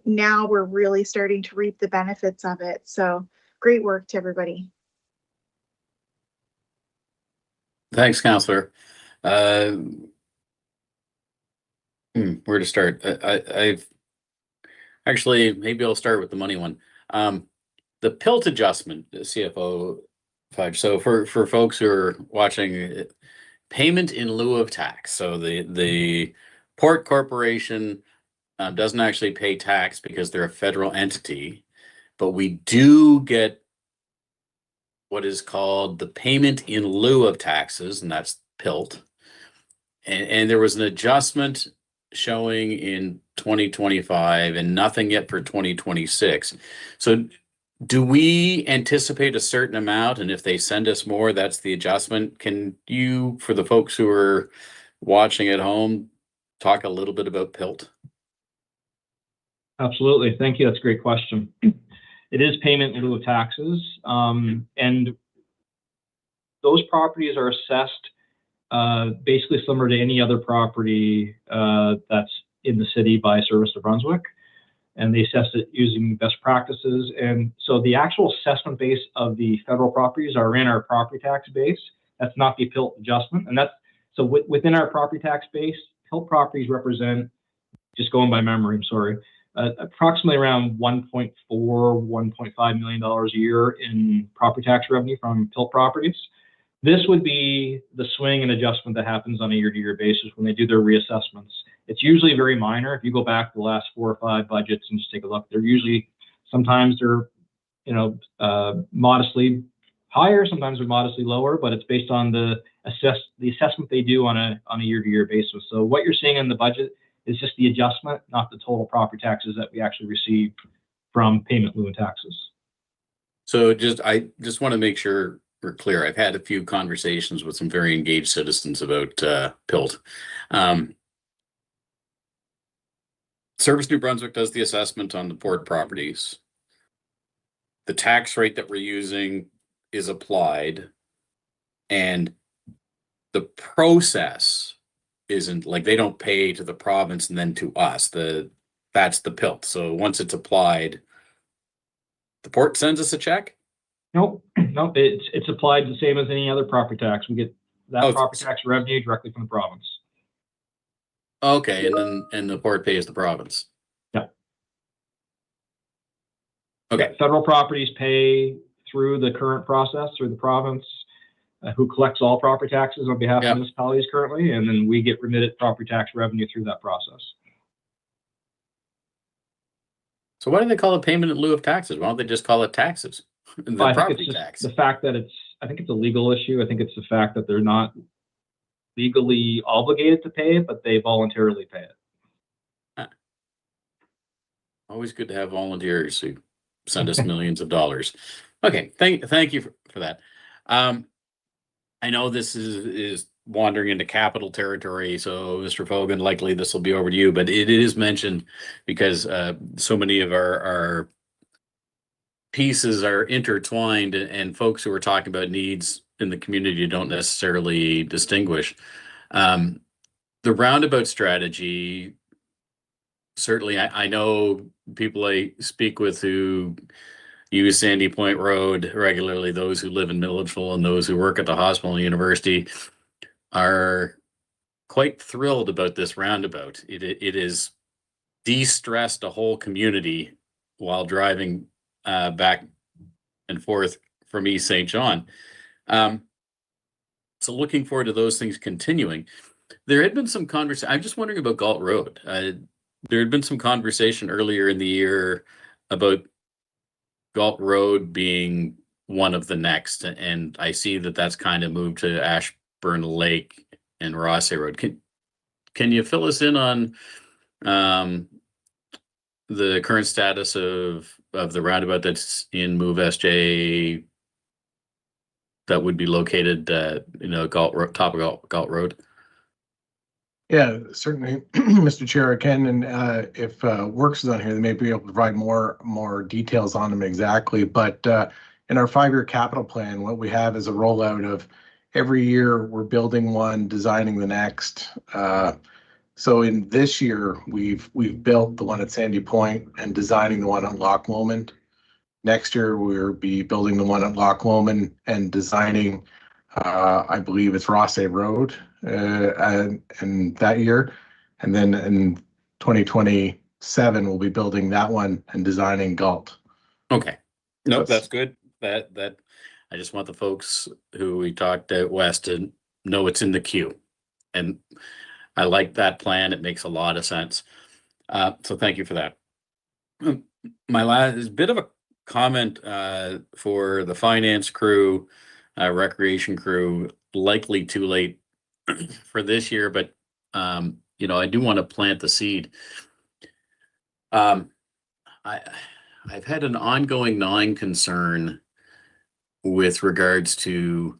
now we're really starting to reap the benefits of it. So great work to everybody. Thanks, Counselor. Where to start? I've actually, maybe I'll start with the money one. The PILT adjustment, CFO Fudge. So for folks who are watching, payment in lieu of tax. So the Port Corporation doesn't actually pay tax because they're a federal entity, but we do get what is called the payment in lieu of taxes, and that's PILT. And there was an adjustment showing in 2025 and nothing yet for 2026. So do we anticipate a certain amount? And if they send us more, that's the adjustment. Can you, for the folks who are watching at home, talk a little bit about PILT? Absolutely. Thank you. That's a great question. It is payment in lieu of taxes. And those properties are assessed basically similar to any other property that's in the city by Service New Brunswick. And they assess it using best practices. And so the actual assessment base of the federal properties are in our property tax base. That's not the PILT adjustment. And so within our property tax base, PILT properties represent, just going by memory, I'm sorry, approximately around $1.4, $1.5 million a year in property tax revenue from PILT properties. This would be the swing and adjustment that happens on a year-to-year basis when they do their reassessments. It's usually very minor. If you go back to the last 4 or 5 budgets and just take a look, sometimes they're modestly higher, sometimes they're modestly lower, but it's based on the assessment they do on a year-to-year basis. So what you're seeing in the budget is just the adjustment, not the total property taxes that we actually receive from payment in lieu of taxes. So I just want to make sure we're clear. I've had a few conversations with some very engaged citizens about PILT. Service New Brunswick does the assessment on the port properties. The tax rate that we're using is applied, and the process isn't like they don't pay to the province and then to us. That's the PILT. So once it's applied, the port sends us a check. Nope. It's applied the same as any other property tax. We get that property tax revenue directly from the province. Okay, and the port pays the province. Yeah. Okay. Yeah, federal properties pay through the current process through the province, who collects all property taxes on behalf of municipalities currently, and then we get remitted property tax revenue through that process. So why do they call it payment in lieu of taxes? Why don't they just call it taxes? The property tax. The fact that I think it's a legal issue. I think it's the fact that they're not legally obligated to pay it, but they voluntarily pay it. Always good to have volunteers who send us millions of dollars. Okay, thank you for that. I know this is wandering into capital territory, so Mr. Fogan, likely this will be over to you, but it is mentioned because so many of our pieces are intertwined, and folks who are talking about needs in the community don't necessarily distinguish. The roundabout strategy, certainly I know people I speak with who use Sandy Point Road regularly, those who live in Milledgeville and those who work at the hospital and university are quite thrilled about this roundabout. It is de-stressed a whole community while driving back and forth from East St. John. So looking forward to those things continuing. There had been some conversation. I'm just wondering about Galt Road. There had been some conversation earlier in the year about Galt Road being one of the next, and I see that that's kind of moved to Ashburn Lake and Rossay Road. Can you fill us in on the current status of the roundabout that's in Move SJ that would be located top of Galt Road? Yeah, certainly, Mr. Chair, I can, and if Works is on here, they may be able to provide more details on them exactly. But in our 5-year capital plan, what we have is a rollout of every year we're building one, designing the next. So in this year, we've built the one at Sandy Point and designing the one at Loch Lomond. Next year, we'll be building the one at Loch Lomond and designing, I believe it's Rossay Road, and that year. And then in 2027, we'll be building that one and designing Galt. Okay. Nope, That's- that's good. That I just want the folks who we talked out west to know it's in the queue. And I like that plan. It makes a lot of sense. So thank you for that. My last is a bit of a comment for the finance crew, recreation crew, likely too late for this year, but you know, I do want to plant the seed. I've had an ongoing gnawing concern with regards to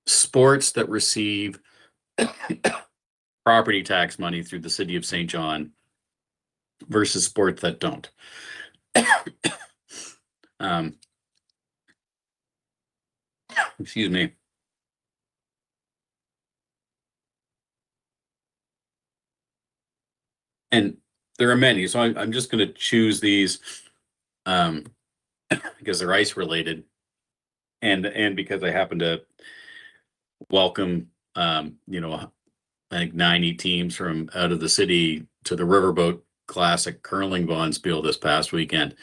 sports that receive property tax money through the city of St. John versus sports that don't. Excuse me. And there are many, so I'm just going to choose these because they're ice related, and because I happen to welcome you know, I think 90 teams from out of the city to the Riverboat Classic curling bonspiel this past weekend.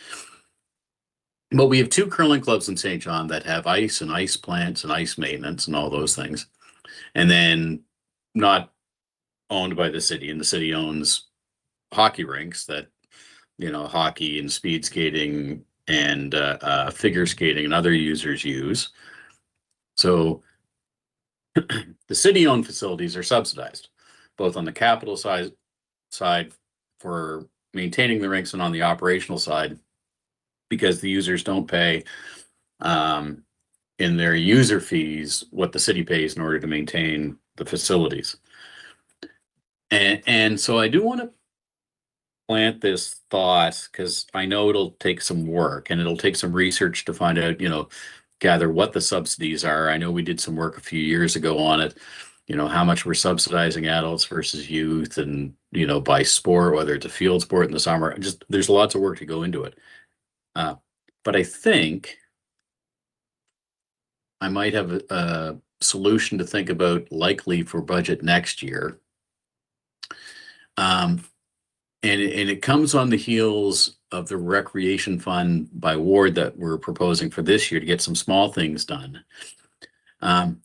But we have 2 curling clubs in St. John that have ice and ice plants and ice maintenance and all those things, and then not owned by the city, and the city owns hockey rinks that, you know, hockey and speed skating and figure skating and other users use. So the city-owned facilities are subsidized, both on the capital side for maintaining the rinks and on the operational side, because the users don't pay in their user fees what the city pays in order to maintain the facilities. And so I do want to plant this thought, because I know it'll take some work and it'll take some research to find out, you know, gather what the subsidies are. I know we did some work a few years ago on it, you know, how much we're subsidizing adults versus youth, and, you know, by sport, whether it's a field sport in the summer. Just there's lots of work to go into it. But I think I might have a solution to think about, likely for budget next year. And it comes on the heels of the recreation fund by ward that we're proposing for this year to get some small things done. But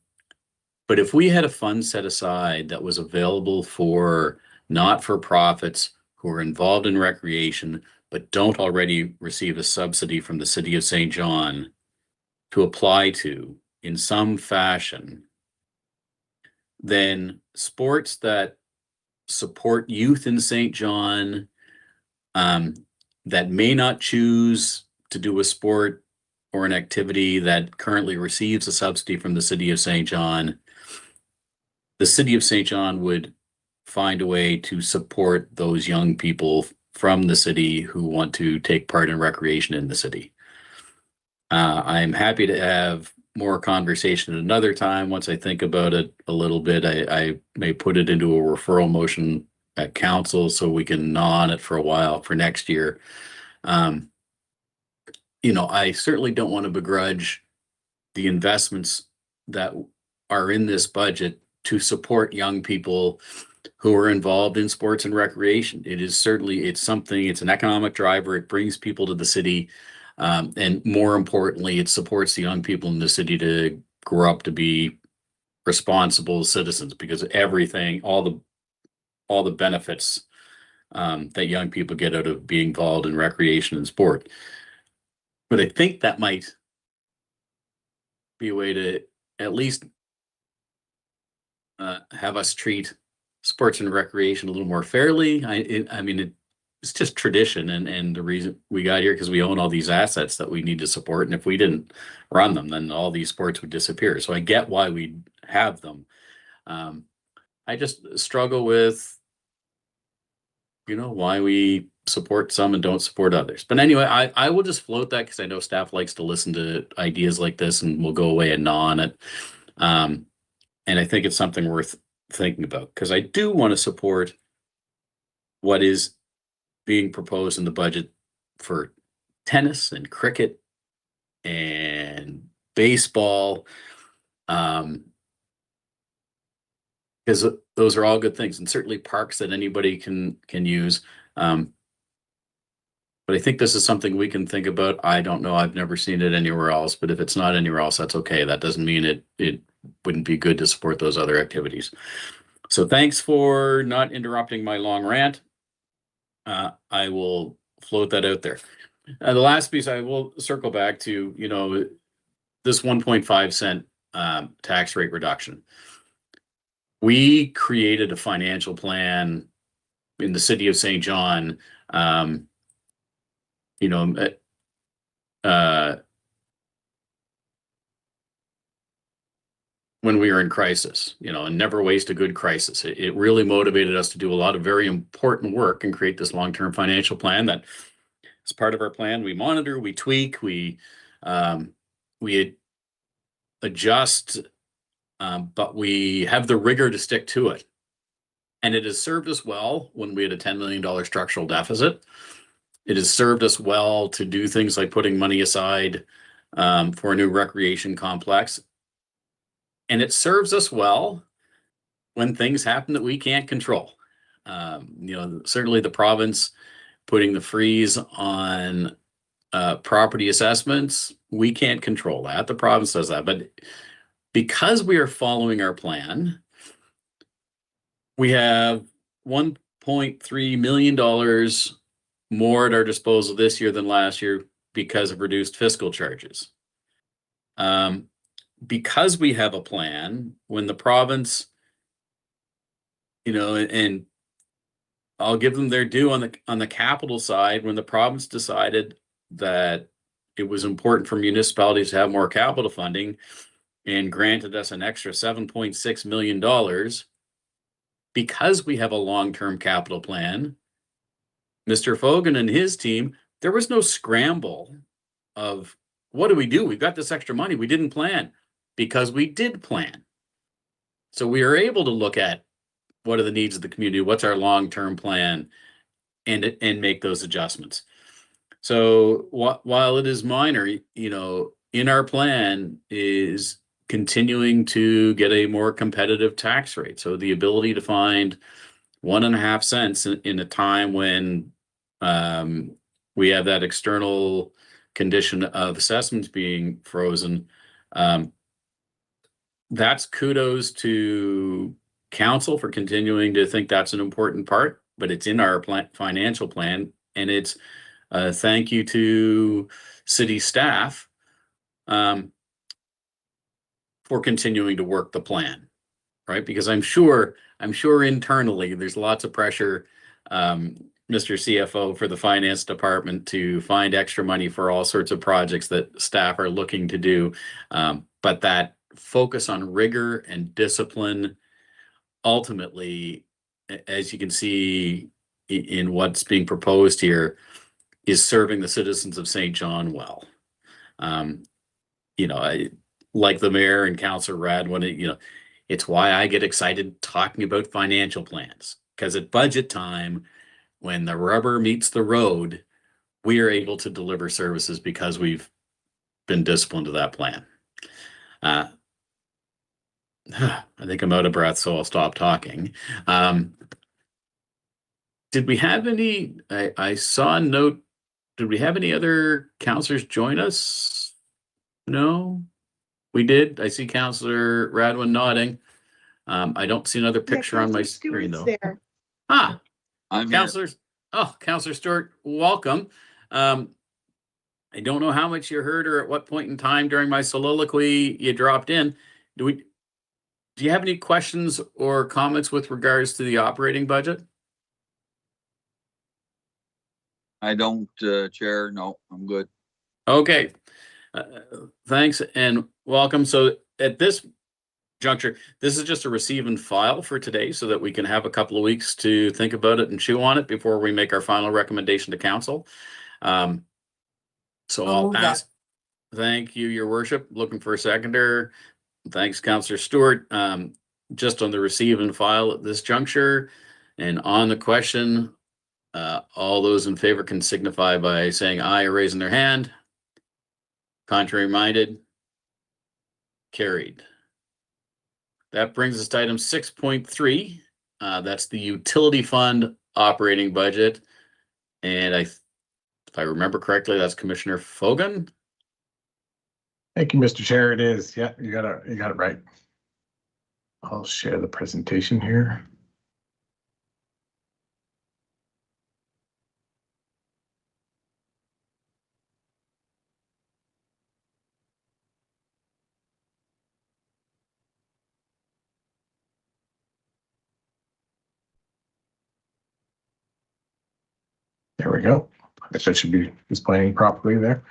if we had a fund set aside that was available for not-for-profits who are involved in recreation but don't already receive a subsidy from the city of St. John to apply to in some fashion, then sports that support youth in St. John that may not choose to do a sport or an activity that currently receives a subsidy from the city of St. John, the city of St. John would find a way to support those young people from the city who want to take part in recreation in the city. I'm happy to have more conversation at another time. Once I think about it a little bit, I may put it into a referral motion at council so we can gnaw on it for a while for next year. You know, I certainly don't want to begrudge the investments that are in this budget to support young people who are involved in sports and recreation. It is certainly, it's an economic driver. It brings people to the city. And more importantly, it supports the young people in the city to grow up to be responsible citizens, because everything, all the benefits that young people get out of being involved in recreation and sport. But I think that might be a way to at least have us treat sports and recreation a little more fairly. I mean, it's just tradition, and the reason we got here because we own all these assets that we need to support, and if we didn't run them, then all these sports would disappear. So I get why we have them. I just struggle with, you know, why we support some and don't support others. But anyway, I will just float that because I know staff likes to listen to ideas like this, and we'll go away and gnaw on it. And I think it's something worth thinking about, because I do want to support what is being proposed in the budget for tennis and cricket and baseball. Because those are all good things, and certainly parks that anybody can use. But I think this is something we can think about. I don't know. I've never seen it anywhere else, but if it's not anywhere else, that's okay. That doesn't mean it wouldn't be good to support those other activities. So thanks for not interrupting my long rant. I will float that out there. The last piece I will circle back to, this 1.5 cent tax rate reduction. We created a financial plan in the city of St. John, when we were in crisis, and never waste a good crisis. It really motivated us to do a lot of very important work and create this long-term financial plan that as part of our plan, we monitor, we tweak, we adjust, but we have the rigor to stick to it. And it has served us well when we had a $10 million structural deficit. It has served us well to do things like putting money aside for a new recreation complex. And it serves us well when things happen that we can't control. Certainly the province putting the freeze on property assessments, we can't control that. The province does that. But because we are following our plan, we have $1.3 million more at our disposal this year than last year because of reduced fiscal charges. Because we have a plan, when the province, and I'll give them their due on the capital side, when the province decided that it was important for municipalities to have more capital funding and granted us an extra $7.6 million, because we have a long-term capital plan, Mr. Fogan and his team, there was no scramble of, what do we do? We've got this extra money. We didn't plan, because we did plan. So we are able to look at what are the needs of the community, what's our long-term plan, and make those adjustments. So while it is minor, in our plan is continuing to get a more competitive tax rate. So the ability to find 1.5 cents in a time when we have that external condition of assessments being frozen. That's kudos to council for continuing to think that's an important part, but it's in our financial plan, and it's thank you to city staff for continuing to work the plan, right? Because I'm sure internally there's lots of pressure, Mr. CFO, for the finance department to find extra money for all sorts of projects that staff are looking to do. But that focus on rigor and discipline, ultimately, as you can see in what's being proposed here, is serving the citizens of St. John well. I like the mayor and Councillor Radwin, it's why I get excited talking about financial plans, because at budget time, when the rubber meets the road, we are able to deliver services because we've been disciplined to that plan. I think I'm out of breath, so I'll stop talking. Did we have any, I saw a note, did we have any other councillors join us? No, we did. I see Councillor Radwin nodding. I don't see another picture on my screen though. There. Ah, I'm here. Councillors. Oh, Councillor Stewart, welcome. I don't know how much you heard or at what point in time during my soliloquy you dropped in. Do you have any questions or comments with regards to the operating budget? I don't, Chair. No, I'm good. Okay. Thanks and welcome. So at this juncture, this is just a receive and file for today so that we can have a couple of weeks to think about it and chew on it before we make our final recommendation to council. So I'll I'll move that. ask, thank you, your worship. Looking for a seconder. Thanks, Councillor Stewart. Just on the receive and file at this juncture and on the question, all those in favor can signify by saying aye or raising their hand. Contrary minded, carried. That brings us to item 6.3. That's the utility fund operating budget. And if I remember correctly, that's Commissioner Fogan. Thank you, Mr. Chair. It is. Yeah, you got it right. I'll share the presentation here. There we go. I guess I should be displaying properly there.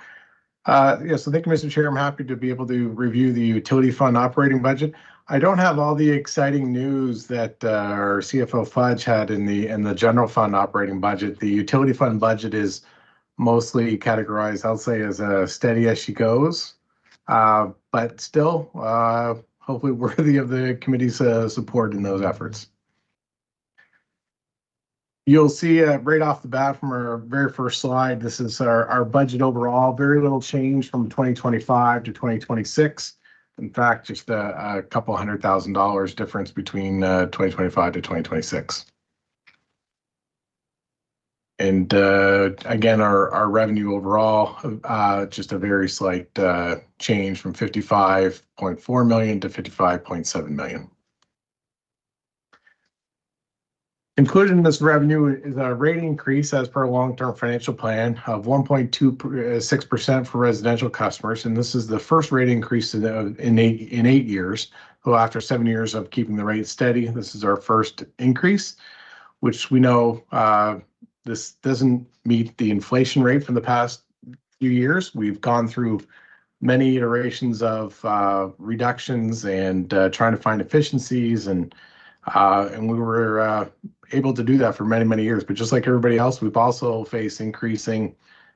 Yes, so thank you, Mr. Chair. I'm happy to be able to review the utility fund operating budget. I don't have all the exciting news that our CFO Fudge had in the general fund operating budget. The utility fund budget is mostly categorized, I'll say, as a steady as she goes, but still hopefully worthy of the committee's support in those efforts. You'll see right off the bat from our very first slide, this is our budget overall. Very little change from 2025 to 2026. In fact, just a couple $100,000 difference between 2025 to 2026. And again, our revenue overall, just a very slight change from 55.4 million to 55.7 million. Included in this revenue is a rate increase as per a long-term financial plan of 1.26% for residential customers. And this is the first rate increase in 8 years. So after 7 years of keeping the rate steady, this is our first increase, which we know this doesn't meet the inflation rate from the past few years. We've gone through many iterations of reductions and trying to find efficiencies, and we were able to do that for many, many years. But just like everybody else, we've also faced increasing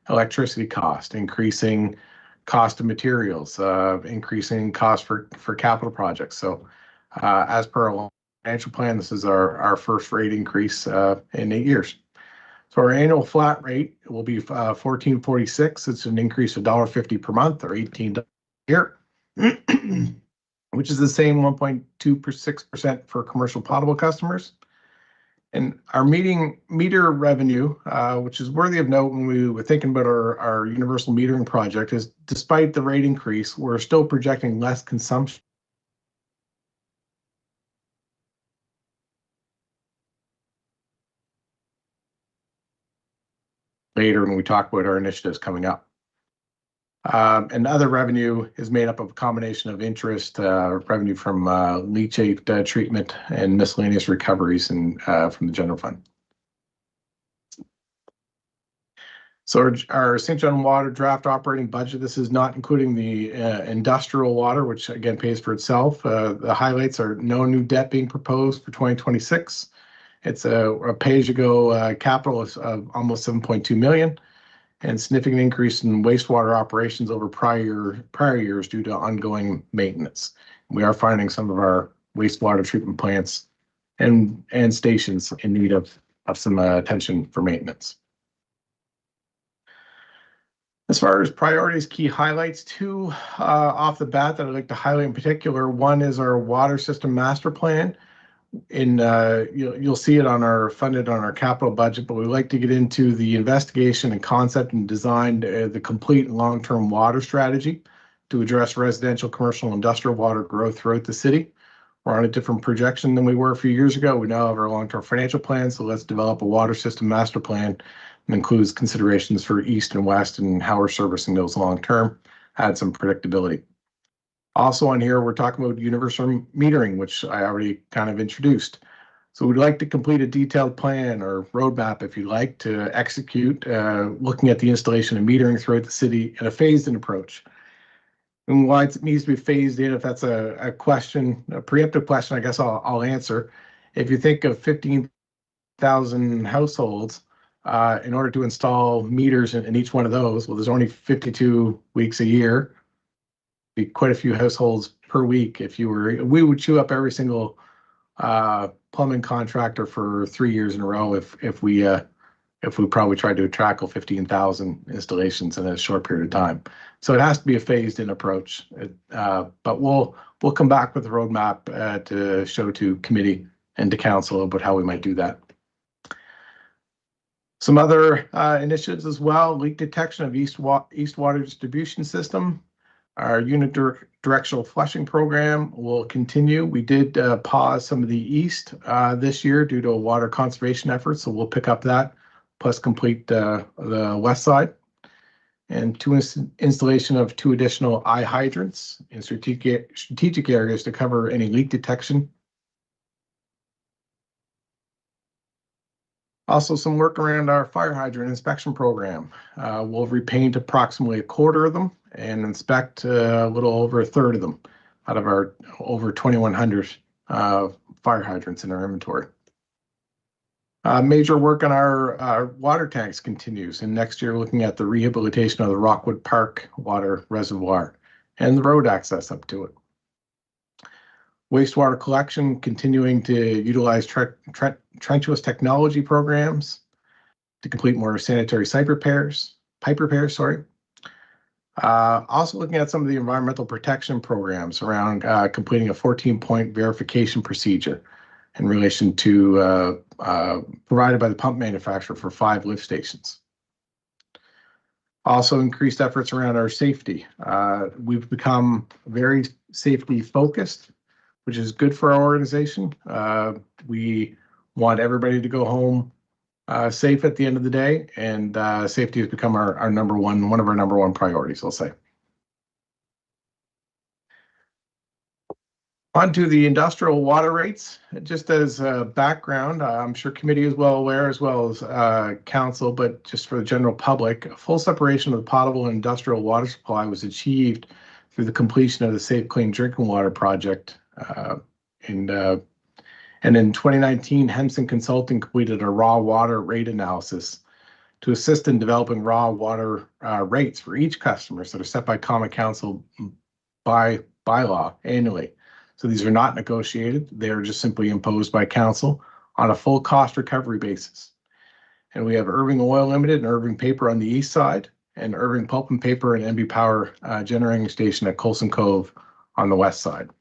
electricity cost, increasing cost of materials, increasing cost for capital projects. So as per our financial plan, this is our first rate increase in 8 years. So our annual flat rate will be $14.46. It's an increase of $1.50 per month, or $18 a year, which is the same 1.26% for commercial potable customers. And our meter revenue, which is worthy of note when we were thinking about our universal metering project, is despite the rate increase, we're still projecting less consumption. Later when we talk about our initiatives coming up. And other revenue is made up of a combination of interest, revenue from leachate treatment, and miscellaneous recoveries from the general fund. So our St. John Water draft operating budget, this is not including the industrial water, which again pays for itself. The highlights are no new debt being proposed for 2026. It's a pay-as-you-go capital of almost 7.2 million, and significant increase in wastewater operations over prior years due to ongoing maintenance. We are finding some of our wastewater treatment plants and stations in need of some attention for maintenance. As far as priorities, key highlights, two off the bat that I'd like to highlight in particular. One is our water system master plan. You'll see it funded on our capital budget, but we'd like to get into the investigation and concept and design the complete long-term water strategy to address residential, commercial, industrial water growth throughout the city. We're on a different projection than we were a few years ago. We now have our long-term financial plan, so let's develop a water system master plan that includes considerations for east and west and how we're servicing those long-term, add some predictability. Also on here, we're talking about universal metering, which I already kind of introduced. So we'd like to complete a detailed plan or roadmap, if you like, to execute, looking at the installation of metering throughout the city in a phased-in approach. And why it needs to be phased in, if that's a question, a preemptive question, I guess I'll answer. If you think of 15,000 households, in order to install meters in each one of those, well, there's only 52 weeks a year. Be quite a few households per week. We would chew up every single plumbing contractor for 3 years in a row if we probably tried to tackle 15,000 installations in a short period of time. So it has to be a phased-in approach. But we'll come back with a roadmap to show to committee and to council about how we might do that. Some other initiatives as well: leak detection of East Water Distribution System. Our unit directional flushing program will continue. We did pause some of the east this year due to water conservation efforts, so we'll pick up that, plus complete the west side. And installation of 2 additional eye hydrants in strategic areas to cover any leak detection. Also, some work around our fire hydrant inspection program. We'll repaint approximately a quarter of them and inspect a little over a third of them out of our over 2,100 fire hydrants in our inventory. Major work on our water tanks continues, and next year looking at the rehabilitation of the Rockwood Park water reservoir and the road access up to it. Wastewater collection, continuing to utilize trenchless technology programs to complete more sanitary pipe repairs. Also looking at some of the environmental protection programs around completing a 14-point verification procedure in relation to provided by the pump manufacturer for 5 lift stations. Also increased efforts around our safety. We've become very safety focused, which is good for our organization. We want everybody to go home safe at the end of the day, and safety has become one of our number one priorities, I'll say. On to the industrial water rates. Just as a background, I'm sure committee is well aware, as well as council, but just for the general public, full separation of the potable and industrial water supply was achieved through the completion of the Safe Clean Drinking Water project. And in 2019, Hemson Consulting completed a raw water rate analysis to assist in developing raw water rates for each customer that are set by Common Council by law annually. So these are not negotiated. They are just simply imposed by council on a full cost recovery basis. And we have Irving Oil Limited and Irving Paper on the east side, and Irving Pulp and Paper and NB Power generating station at Coulson Cove on the west side.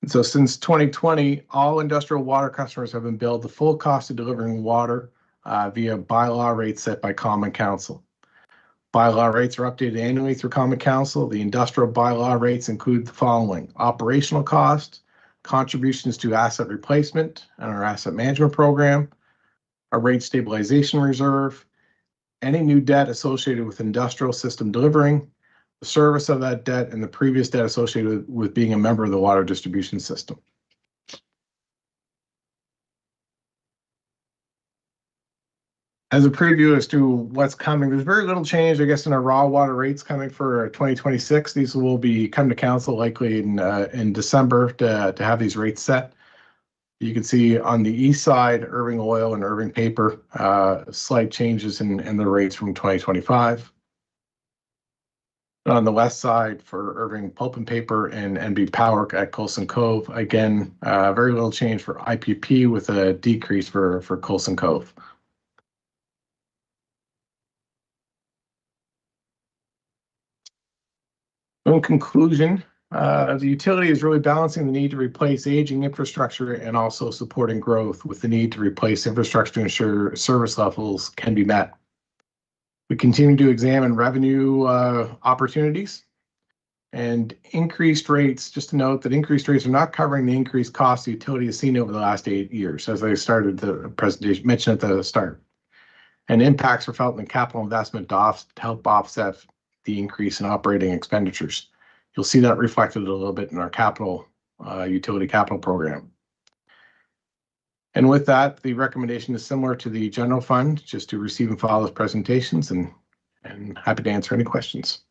And so since 2020, all industrial water customers have been billed the full cost of delivering water via bylaw rates set by Common Council. Bylaw rates are updated annually through Common Council. The industrial bylaw rates include the following: operational cost, contributions to asset replacement and our asset management program, a rate stabilization reserve, any new debt associated with industrial system delivering, the service of that debt, and the previous debt associated with being a member of the water distribution system. As a preview as to what's coming, there's very little change, I guess, in our raw water rates coming for 2026. These will come to council likely in December to have these rates set. You can see on the east side, Irving Oil and Irving Paper, slight changes in the rates from 2025. On the west side for Irving Pulp and Paper and NB Power at Coulson Cove, again, very little change for IPP with a decrease for Coulson Cove. In conclusion, the utility is really balancing the need to replace aging infrastructure and also supporting growth with the need to replace infrastructure to ensure service levels can be met. We continue to examine revenue opportunities and increased rates. Just to note that increased rates are not covering the increased costs the utility has seen over the last 8 years, as I started the presentation, mentioned at the start. And impacts are felt in capital investment to help offset the increase in operating expenditures. You'll see that reflected a little bit in our utility capital program. And with that, the recommendation is similar to the general fund, just to receive and file those presentations, and happy to answer any questions.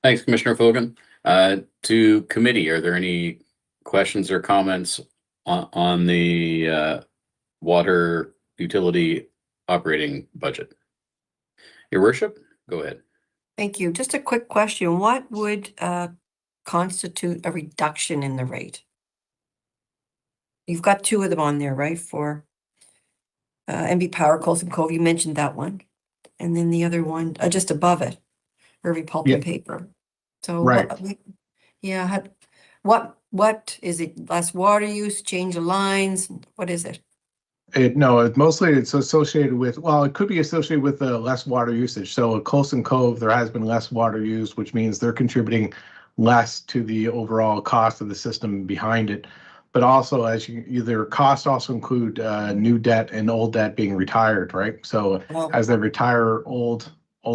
Thanks, Commissioner Fogan. To committee, are there any questions or comments on the water utility operating budget? Your worship, go ahead. Thank you. Just a quick question. What would constitute a reduction in the rate? You've got two of them on there, right? For MB Power, Coulson Cove, you mentioned that one. And then the other one, just above it, Irving Pulp and Paper. So Right. What is it? Less water use, change of lines? What is it? It's associated with, well, it could be associated with less water usage. So at Coulson Cove, there has been less water use, which means they're contributing less to the overall cost of the system behind it. But also, as their costs also include new debt and old debt being retired, right? So Well, as they retire old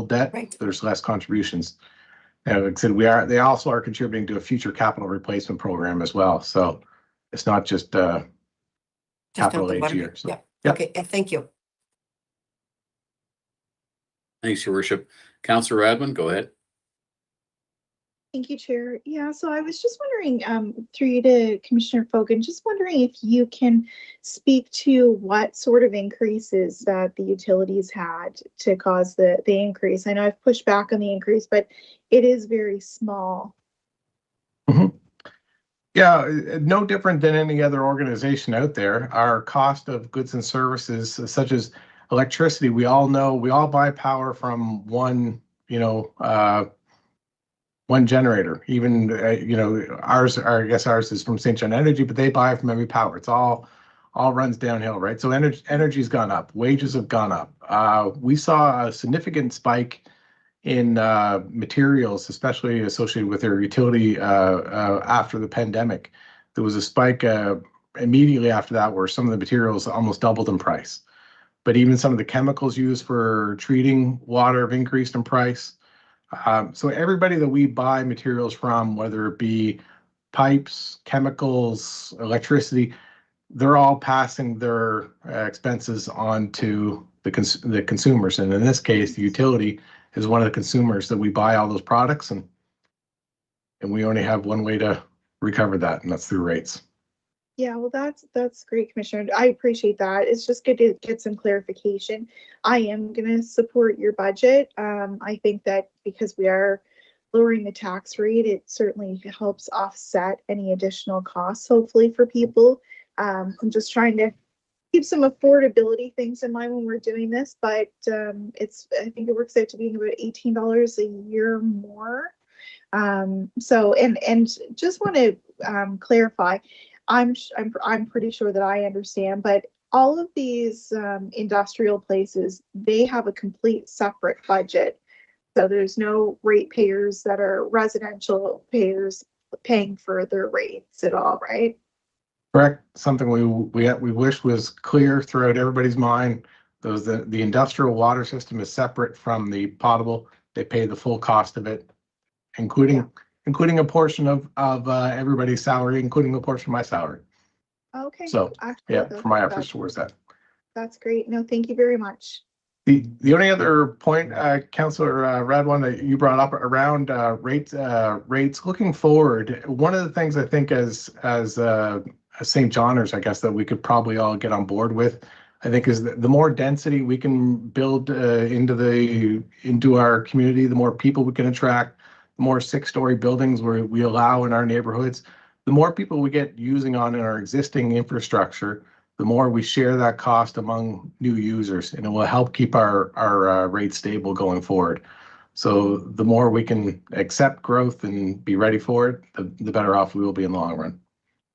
debt, Right. there's less contributions. And like I said, they also are contributing to a future capital replacement program as well. So it's not just just not capital the each water. year. So, Yeah. yeah. Okay, thank you. Thanks, Your Worship. Councillor Radwin, go ahead. Thank you, Chair. Yeah, so I was just wondering, through you to Commissioner Fogan, just wondering if you can speak to what sort of increases that the utilities had to cause the increase. I know I've pushed back on the increase, but it is very small. Yeah, no different than any other organization out there. Our cost of goods and services, such as electricity, we all know, we all buy power from one generator. Even, ours is from St. John Energy, but they buy from MB Power. It's all runs downhill, right? So energy's gone up, wages have gone up. We saw a significant spike in materials, especially associated with their utility after the pandemic. There was a spike immediately after that where some of the materials almost doubled in price. But even some of the chemicals used for treating water have increased in price. So everybody that we buy materials from, whether it be pipes, chemicals, electricity, they're all passing their expenses on to the consumers. And in this case, the utility is one of the consumers that we buy all those products, and we only have one way to recover that, and that's through rates. Yeah, well, that's great, Commissioner. I appreciate that. It's just good to get some clarification. I am going to support your budget. I think that because we are lowering the tax rate, it certainly helps offset any additional costs, hopefully, for people. I'm just trying to keep some affordability things in mind when we're doing this, but I think it works out to being about $18 a year more. So just want to clarify. I'm pretty sure that I understand, but all of these industrial places, they have a complete separate budget. So there's no ratepayers that are residential payers paying for their rates at all, right? Correct. Something we wish was clear throughout everybody's mind. The industrial water system is separate from the potable. They pay the full cost of it, including a portion of everybody's salary, including a portion of my salary. Okay. So for my efforts towards that. That's great. No, thank you very much. The only other point, Councillor Radwin, that you brought up around rates looking forward, one of the things I think as St. Johners, I guess, that we could probably all get on board with, I think, is the more density we can build into our community, the more people we can attract, the more 6-story buildings we allow in our neighborhoods, the more people we get using on in our existing infrastructure, the more we share that cost among new users, and it will help keep our rates stable going forward. So the more we can accept growth and be ready for it, the better off we will be in the long run.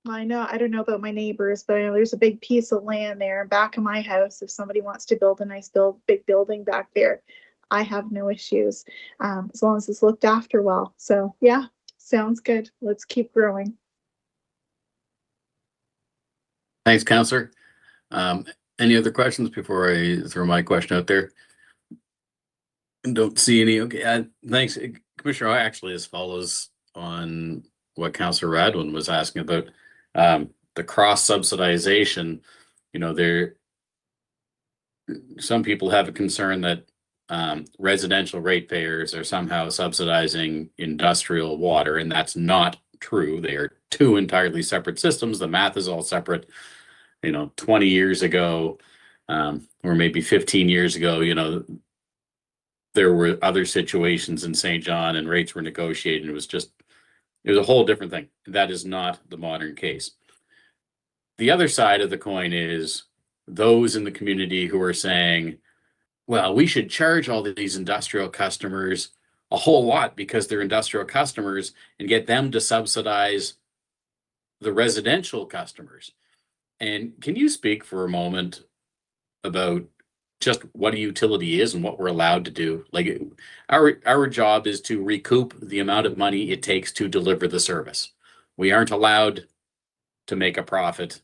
I know, I don't know about my neighbors, but I know there's a big piece of land there back of my house. If somebody wants to build a nice big building back there, I have no issues, as long as it's looked after well. So yeah, sounds good. Let's keep growing. Thanks, Councillor. Any other questions before I throw my question out there? Don't see any. Okay, thanks, Commissioner. Actually, as follows on what Councillor Radwin was asking about, the cross subsidization. Some people have a concern that residential ratepayers are somehow subsidizing industrial water, and that's not true. They are two entirely separate systems. The math is all separate. 20 years ago, or maybe 15 years ago, there were other situations in St. John and rates were negotiated. It was a whole different thing. That is not the modern case. The other side of the coin is those in the community who are saying, well, we should charge all of these industrial customers a whole lot because they're industrial customers and get them to subsidize the residential customers. And can you speak for a moment about just what a utility is and what we're allowed to do? Like our job is to recoup the amount of money it takes to deliver the service. We aren't allowed to make a profit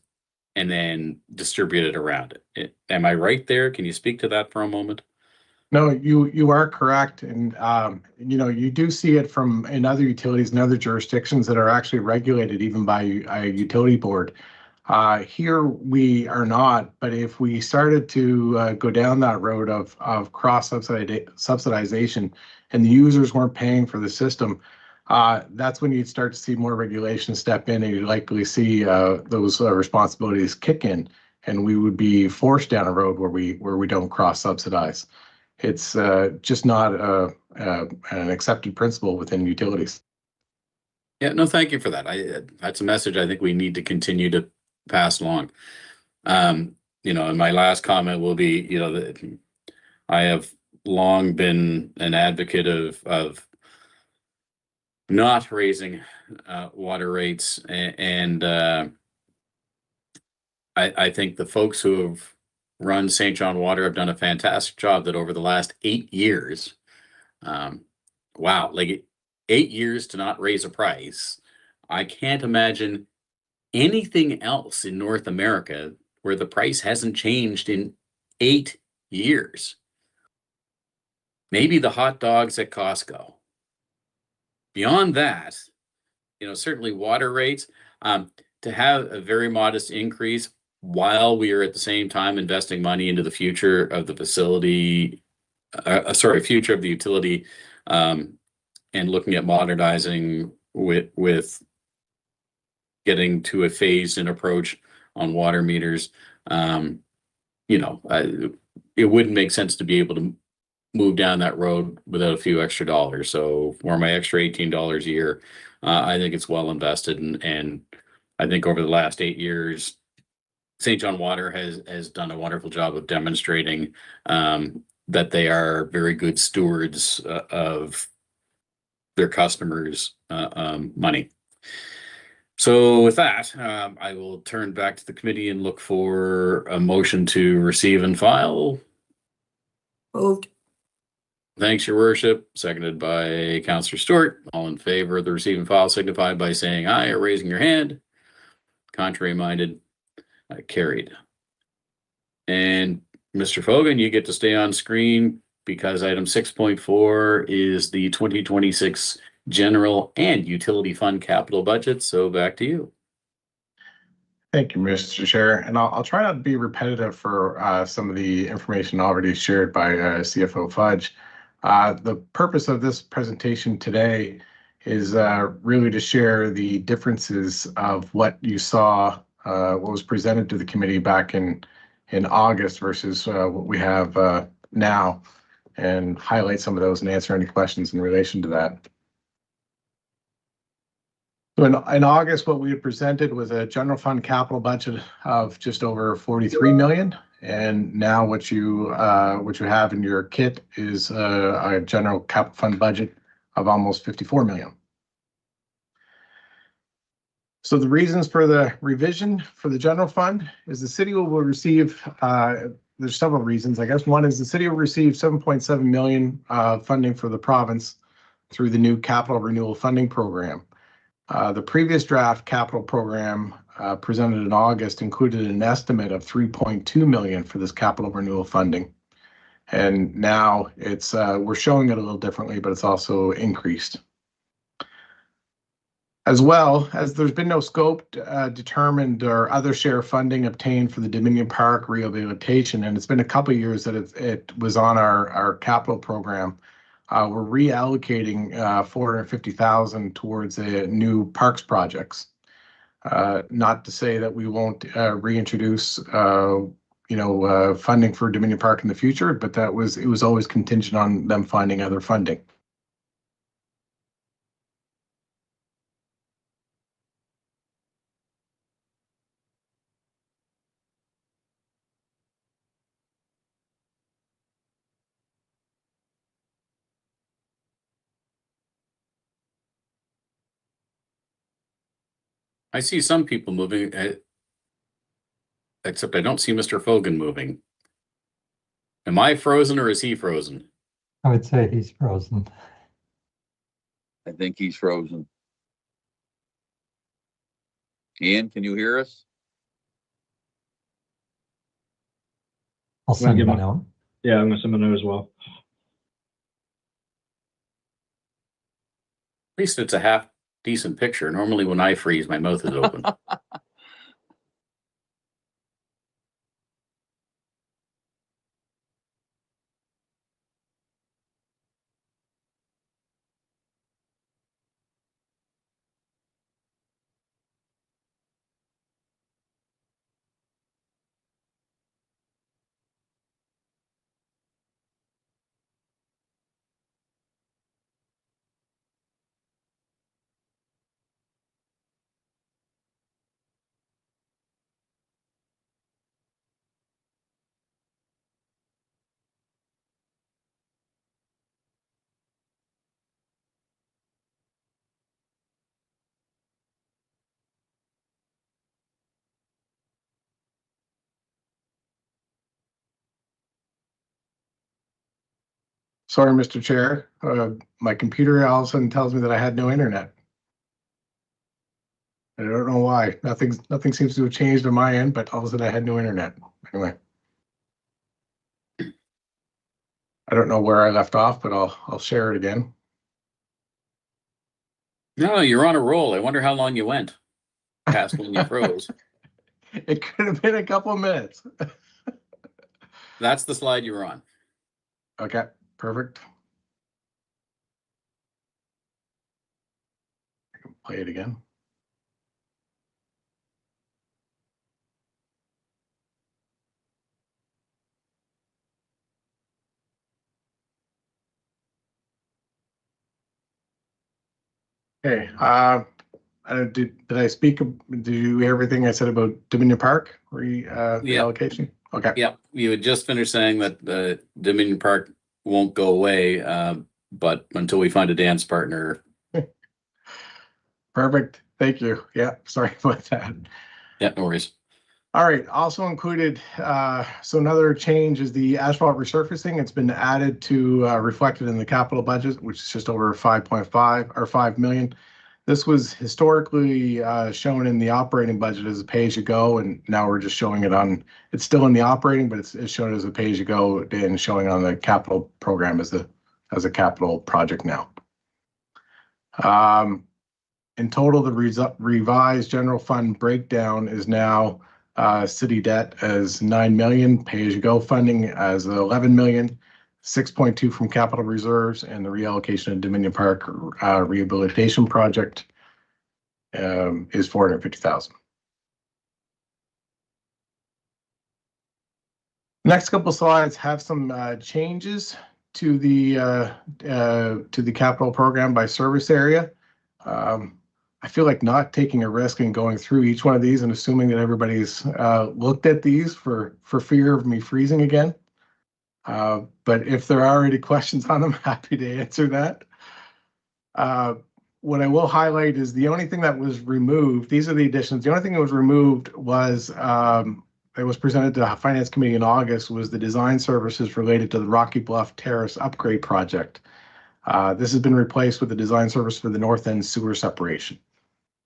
and then distribute it around it. Am I right there? Can you speak to that for a moment? No, you are correct. And, you do see it in other utilities and other jurisdictions that are actually regulated even by a utility board. Here we are not, but if we started to go down that road of cross subsidization and the users weren't paying for the system, that's when you'd start to see more regulations step in, and you'd likely see those responsibilities kick in, and we would be forced down a road where we don't cross subsidize. It's just not an accepted principle within utilities. Yeah, no, thank you for that. That's a message I think we need to continue to pass along. And my last comment will be, that I have long been an advocate of not raising water rates, and I think the folks who have run St. John Water have done a fantastic job. That over the last 8 years, wow, like 8 years to not raise a price. I can't imagine anything else in North America where the price hasn't changed in 8 years. Maybe the hot dogs at Costco. Beyond that, certainly water rates, to have a very modest increase while we are at the same time investing money into the future of the facility, future of the utility, and looking at modernizing with getting to a phased in approach on water meters. It wouldn't make sense to be able to move down that road without a few extra dollars. So for my extra $18 a year, I think it's well invested. And I think over the last 8 years, St. John Water has done a wonderful job of demonstrating that they are very good stewards of their customers' money. So with that, I will turn back to the committee and look for a motion to receive and file. Moved. Thanks, Your Worship. Seconded by Councillor Stewart. All in favor of the receive and file signify by saying aye or raising your hand. Contrary minded, carried. And Mr. Fogan, you get to stay on screen because item 6.4 is the 2026 general and utility fund capital budget. So back to you. Thank you, Mr. Chair. And I'll try not to be repetitive for some of the information already shared by CFO Fudge. The purpose of this presentation today is really to share the differences of what you saw, what was presented to the committee back in August versus what we have now, and highlight some of those and answer any questions in relation to that. So in August, what we had presented was a general fund capital budget of just over 43 million. And now what you have in your kit is a general capital fund budget of almost 54 million. So the reasons for the revision for the general fund is the city will receive, there's several reasons. I guess one is the city will receive 7.7 million funding for the province through the new capital renewal funding program. The previous draft capital program presented in August included an estimate of 3.2 million for this capital renewal funding. And now it's we're showing it a little differently, but it's also increased. As well as there's been no scope determined or other share funding obtained for the Dominion Park rehabilitation, and it's been a couple of years that it was on our capital program. We're reallocating $450,000 towards new parks projects. Not to say that we won't reintroduce funding for Dominion Park in the future, but it was always contingent on them finding other funding. I see some people moving, except I don't see Mr. Fogan moving. Am I frozen or is he frozen? I would say he's frozen. I think he's frozen. Ian, can you hear us? I'll send give him a him- note. Yeah, I'm gonna send a note as well. At least it's a half decent picture. Normally when I freeze, my mouth is open. Sorry, Mr. Chair. My computer all of a sudden tells me that I had no internet. I don't know why. Nothing seems to have changed on my end, but all of a sudden I had no internet. Anyway. I don't know where I left off, but I'll share it again. No, you're on a roll. I wonder how long you went past when you froze. It could have been a couple of minutes. That's the slide you were on. Okay, perfect. I can play it again. Okay, did I speak, did you hear everything I said about Dominion Park reallocation? Okay. Yep, you had just finished saying that the Dominion Park won't go away, but until we find a dance partner. Perfect. Thank you. Yeah, sorry about that. Yeah, no worries. All right, also included, so another change is the asphalt resurfacing. It's been added to reflected in the capital budget, which is just over 5.5 or 5 million. This was historically shown in the operating budget as a pay-as-you-go, and now we're just showing it on, it's still in the operating, but it's shown as a pay-as-you-go and showing on the capital program as a capital project now. In total, the revised general fund breakdown is now city debt as 9 million, pay-as-you-go funding as 11 million, 6.2 from capital reserves, and the reallocation of Dominion Park rehabilitation project is 450,000. Next couple slides have some changes to the capital program by service area. I feel like not taking a risk and going through each one of these and assuming that everybody's looked at these for fear of me freezing again. But if there are any questions on them, happy to answer that. What I will highlight is the only thing that was removed, these are the additions, the only thing that was removed was, it was presented to the Finance Committee in August, was the design services related to the Rocky Bluff Terrace upgrade project. This has been replaced with the design service for the North End sewer separation.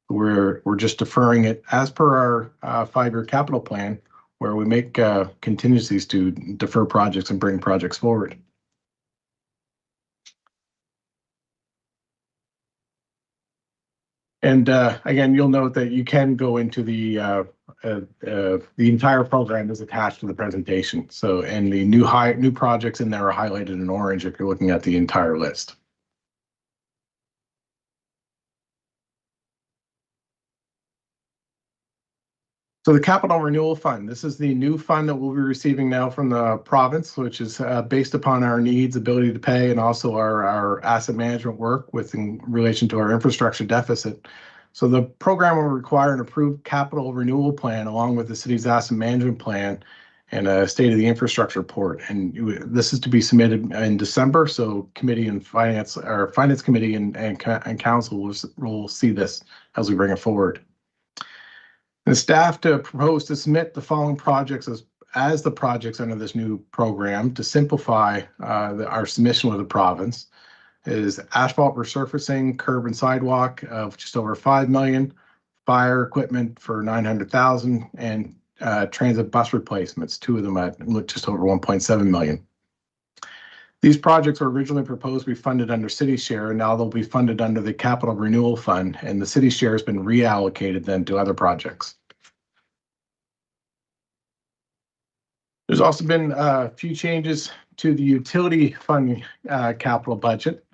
We're just deferring it as per our 5-year capital plan, where we make contingencies to defer projects and bring projects forward. And again, you'll note that you can go into the entire program is attached to the presentation. So, and the new projects in there are highlighted in orange if you're looking at the entire list. So the Capital Renewal Fund, this is the new fund that we'll be receiving now from the province, which is based upon our needs, ability to pay, and also our asset management work in relation to our infrastructure deficit. So the program will require an approved capital renewal plan along with the city's asset management plan and a state of the infrastructure report. And this is to be submitted in December. So committee and finance, or finance committee and council will see this as we bring it forward. The staff to propose to submit the following projects as the projects under this new program to simplify our submission with the province is asphalt resurfacing, curb and sidewalk of just over 5 million, fire equipment for 900,000, and transit bus replacements, 2 of them at just over 1.7 million. These projects were originally proposed to be funded under city share, and now they'll be funded under the Capital Renewal Fund, and the city share has been reallocated then to other projects. There's also been a few changes to the utility fund capital budget.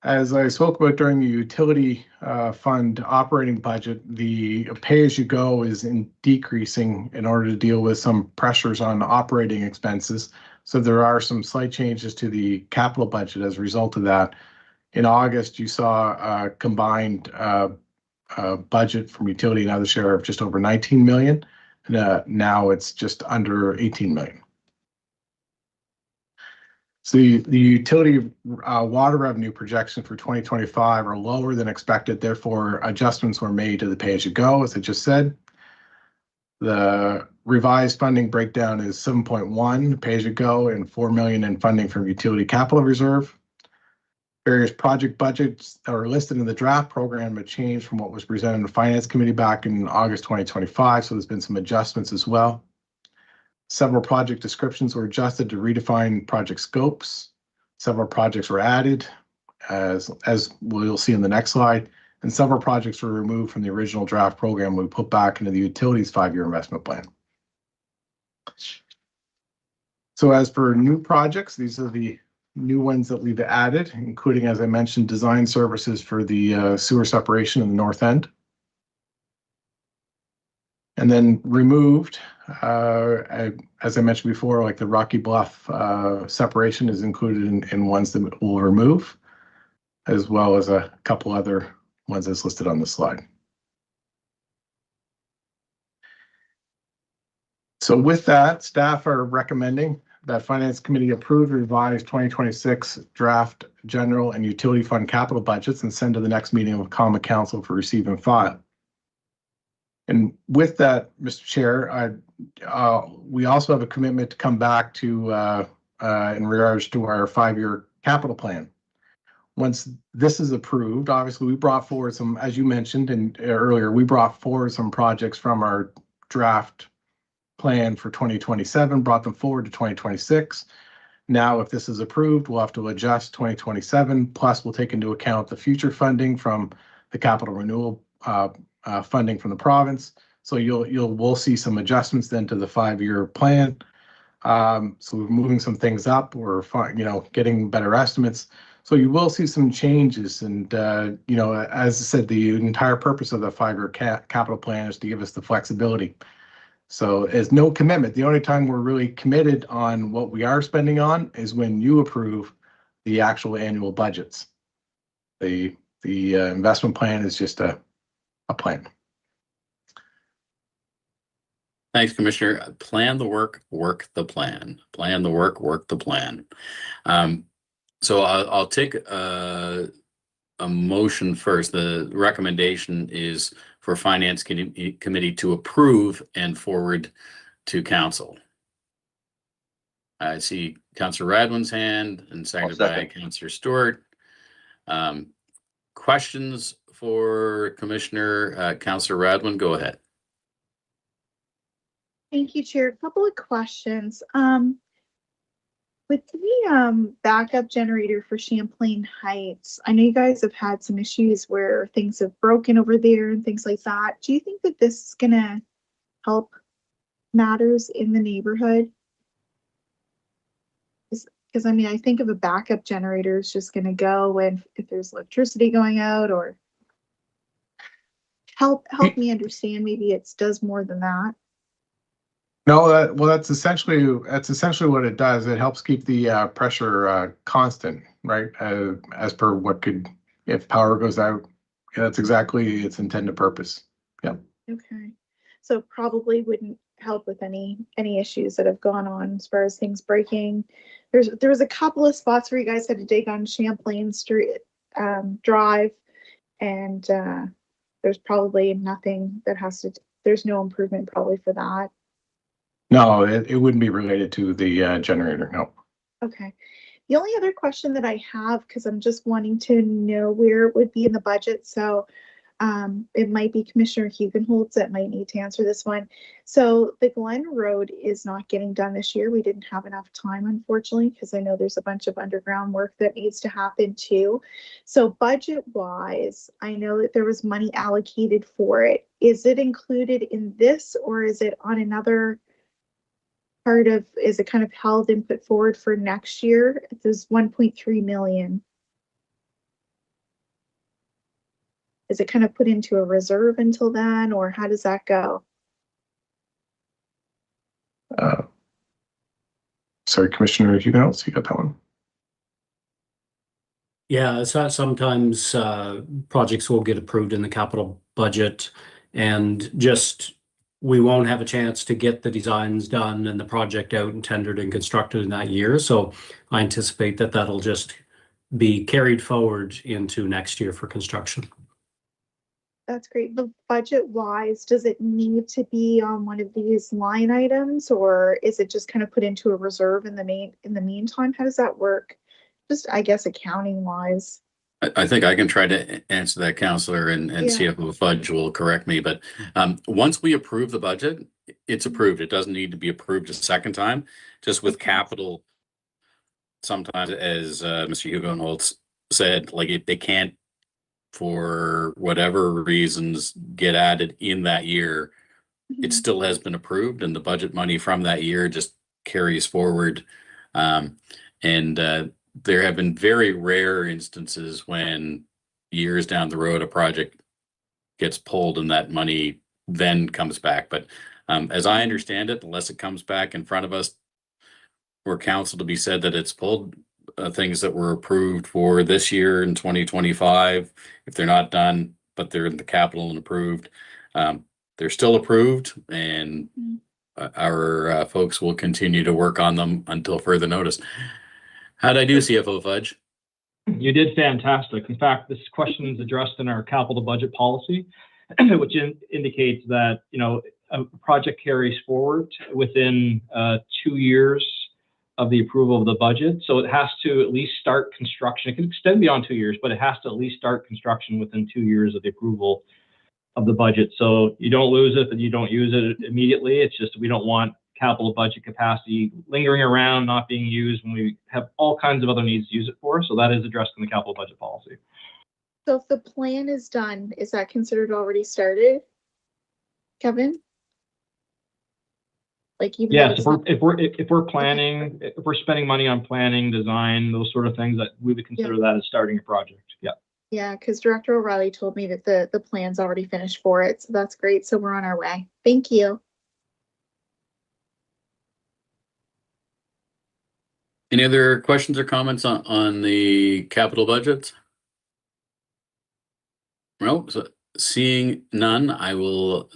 As I spoke about during the utility fund operating budget, the pay-as-you-go is decreasing in order to deal with some pressures on operating expenses. So there are some slight changes to the capital budget as a result of that. In August, you saw a combined budget from utility and other share of just over 19 million. And now it's just under 18 million. So the utility water revenue projections for 2025 are lower than expected. Therefore, adjustments were made to the pay-as-you-go, as I just said. The revised funding breakdown is 7.1 pay-as-you-go and 4 million in funding from utility capital reserve. Various project budgets that are listed in the draft program have changed from what was presented in the Finance Committee back in August 2025. So there's been some adjustments as well. Several project descriptions were adjusted to redefine project scopes. Several projects were added, as we'll see in the next slide, and several projects were removed from the original draft program we put back into the utilities 5-year investment plan. So as for new projects, these are the new ones that we've added, including, as I mentioned, design services for the sewer separation in the north end. And then removed, as I mentioned before, like the Rocky Bluff separation is included in ones that we'll remove, as well as a couple other ones that's listed on the slide. So with that, staff are recommending that Finance Committee approve revised 2026 draft general and utility fund capital budgets and send to the next meeting of Common Council for receive and file. And with that, Mr. Chair, we also have a commitment to come back to in regards to our 5-year capital plan. Once this is approved, obviously we brought forward some, as you mentioned and earlier, we brought forward some projects from our draft plan for 2027, brought them forward to 2026. Now, if this is approved, we'll have to adjust 2027, plus we'll take into account the future funding from the capital renewal funding from the province. So we'll see some adjustments then to the 5-year plan. So we're moving some things up. We're getting better estimates. So you will see some changes. And as I said, the entire purpose of the 5-year capital plan is to give us the flexibility. So there's no commitment. The only time we're really committed on what we are spending on is when you approve the actual annual budgets. The investment plan is just a plan. Thanks, Commissioner. Plan the work, work the plan. Plan the work, work the plan. So I'll take a motion first. The recommendation is for Finance Committee to approve and forward to Council. I see Councillor Radwin's hand and seconded by Councillor Stewart. Questions for Commissioner Councillor Radwin? Go ahead. Thank you, Chair. A couple of questions. With the backup generator for Champlain Heights, I know you guys have had some issues where things have broken over there and things like that. Do you think that this is gonna help matters in the neighborhood? Because I mean, I think of a backup generator is just gonna go when if there's electricity going out, or help me understand. Maybe it does more than that. No, well, that's essentially what it does. It helps keep the pressure constant, right? As per what could, if power goes out, that's exactly its intended purpose. Yeah. Okay, so probably wouldn't help with any issues that have gone on as far as things breaking. There was a couple of spots where you guys had to dig on Champlain Street Drive, and there's probably nothing that has to. There's no improvement probably for that. No, it wouldn't be related to the generator. No. Okay. The only other question that I have, because I'm just wanting to know where it would be in the budget, so it might be Commissioner Hugenholtz that might need to answer this one. So the Glen Road is not getting done this year. We didn't have enough time, unfortunately, because I know there's a bunch of underground work that needs to happen too. So budget-wise, I know that there was money allocated for it. Is it included in this, or is it on another part of, is it kind of held and put forward for next year? There's 1.3 million. Is it kind of put into a reserve until then, or how does that go? Sorry, Commissioner Hugenholtz, you got that one? Yeah, so sometimes projects will get approved in the capital budget, and just we won't have a chance to get the designs done and the project out and tendered and constructed in that year. So I anticipate that that'll just be carried forward into next year for construction. That's great. But budget-wise, does it need to be on one of these line items, or is it just kind of put into a reserve in the meantime? How does that work? Just, I guess, accounting-wise. I think I can try to answer that, Counselor, and Yeah. CFO Fudge will correct me, but once we approve the budget, it's approved. It doesn't need to be approved a second time. Just with Okay. capital, sometimes, as Mr. Hugenholtz said, like they can't, for whatever reasons, get added in that year. It Mhm. still has been approved, and the budget money from that year just carries forward. There have been very rare instances when years down the road a project gets pulled and that money then comes back. But as I understand it, unless it comes back in front of us for council to be said that it's pulled, things that were approved for this year in 2025, if they're not done, but they're in the capital and approved, they're still approved, and our folks will continue to work on them until further notice. How'd I do, CFO Fudge? You did fantastic. In fact, this question is addressed in our capital budget policy, which indicates that, you know, a project carries forward within 2 years of the approval of the budget. So it has to at least start construction. It can extend beyond 2 years, but it has to at least start construction within 2 years of the approval of the budget. So you don't lose it, but you don't use it immediately. It's just, we don't want capital budget capacity lingering around, not being used when we have all kinds of other needs to use it for. So that is addressed in the capital budget policy. So if the plan is done, is that considered already started, Kevin? Like, even though Yes, it's if we're planning, if we're spending money on planning, design, those sort of things, that we would consider that as starting a project. Yeah. Yeah, because Director O'Reilly told me that the plan's already finished for it, so that's great. So we're on our way. Thank you. Any other questions or comments on the capital budget? No, so seeing none, I will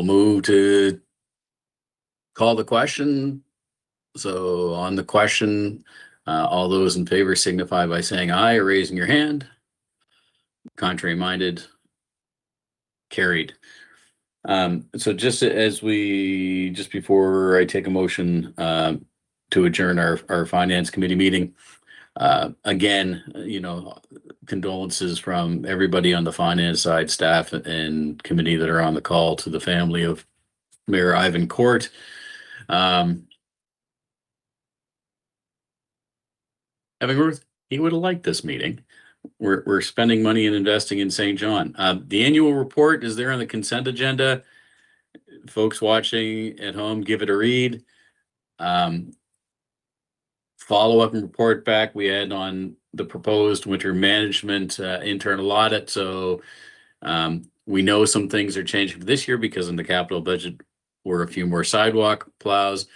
move to call the question. So on the question, all those in favor signify by saying aye or raising your hand. Contrary minded, carried. So just before I take a motion to adjourn our finance committee meeting, again, you know, condolences from everybody on the finance side, staff and committee that are on the call, to the family of Mayor Ivan Court. Having Ruth, he would have liked this meeting. We're spending money and investing in St. John. The annual report is there on the consent agenda. Folks watching at home, give it a read. Follow up and report back we had on the proposed winter management internal audit. So we know some things are changing for this year because in the capital budget were a few more sidewalk plows,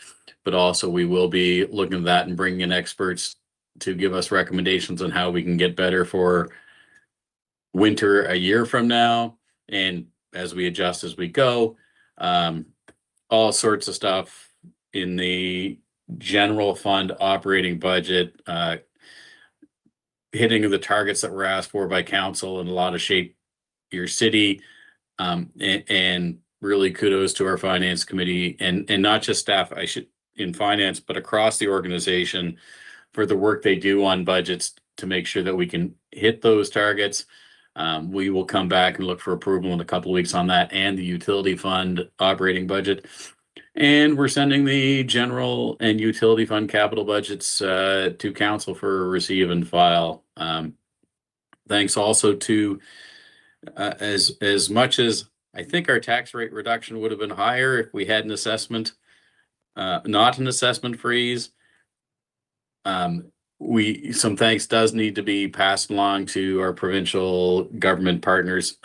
but also we will be looking at that and bringing in experts to give us recommendations on how we can get better for winter a year from now. And as we adjust as we go, all sorts of stuff in the general fund operating budget, hitting the targets that were asked for by council and a lot of shape your city. And really kudos to our finance committee and not just staff in finance, but across the organization for the work they do on budgets to make sure that we can hit those targets. We will come back and look for approval in a couple of weeks on that and the utility fund operating budget. And we're sending the general and utility fund capital budgets to council for receive and file. Thanks also to as much as I think our tax rate reduction would have been higher if we had an assessment, not an assessment freeze. Some thanks does need to be passed along to our provincial government partners,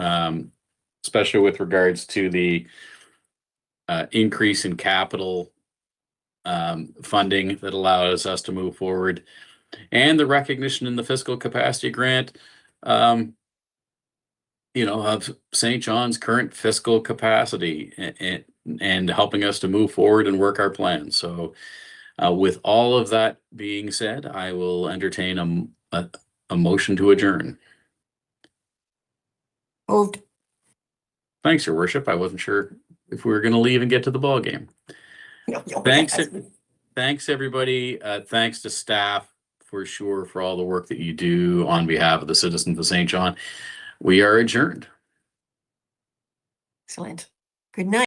especially with regards to the increase in capital funding that allows us to move forward, and the recognition in the fiscal capacity grant, of St. John's current fiscal capacity and helping us to move forward and work our plans. So with all of that being said, I will entertain a motion to adjourn. Moved. Thanks, Your Worship. I wasn't sure if we were going to leave and get to the ball game. Thanks. Thanks, everybody. Thanks to staff for sure for all the work that you do on behalf of the citizens of St. John. We are adjourned. Excellent. Good night.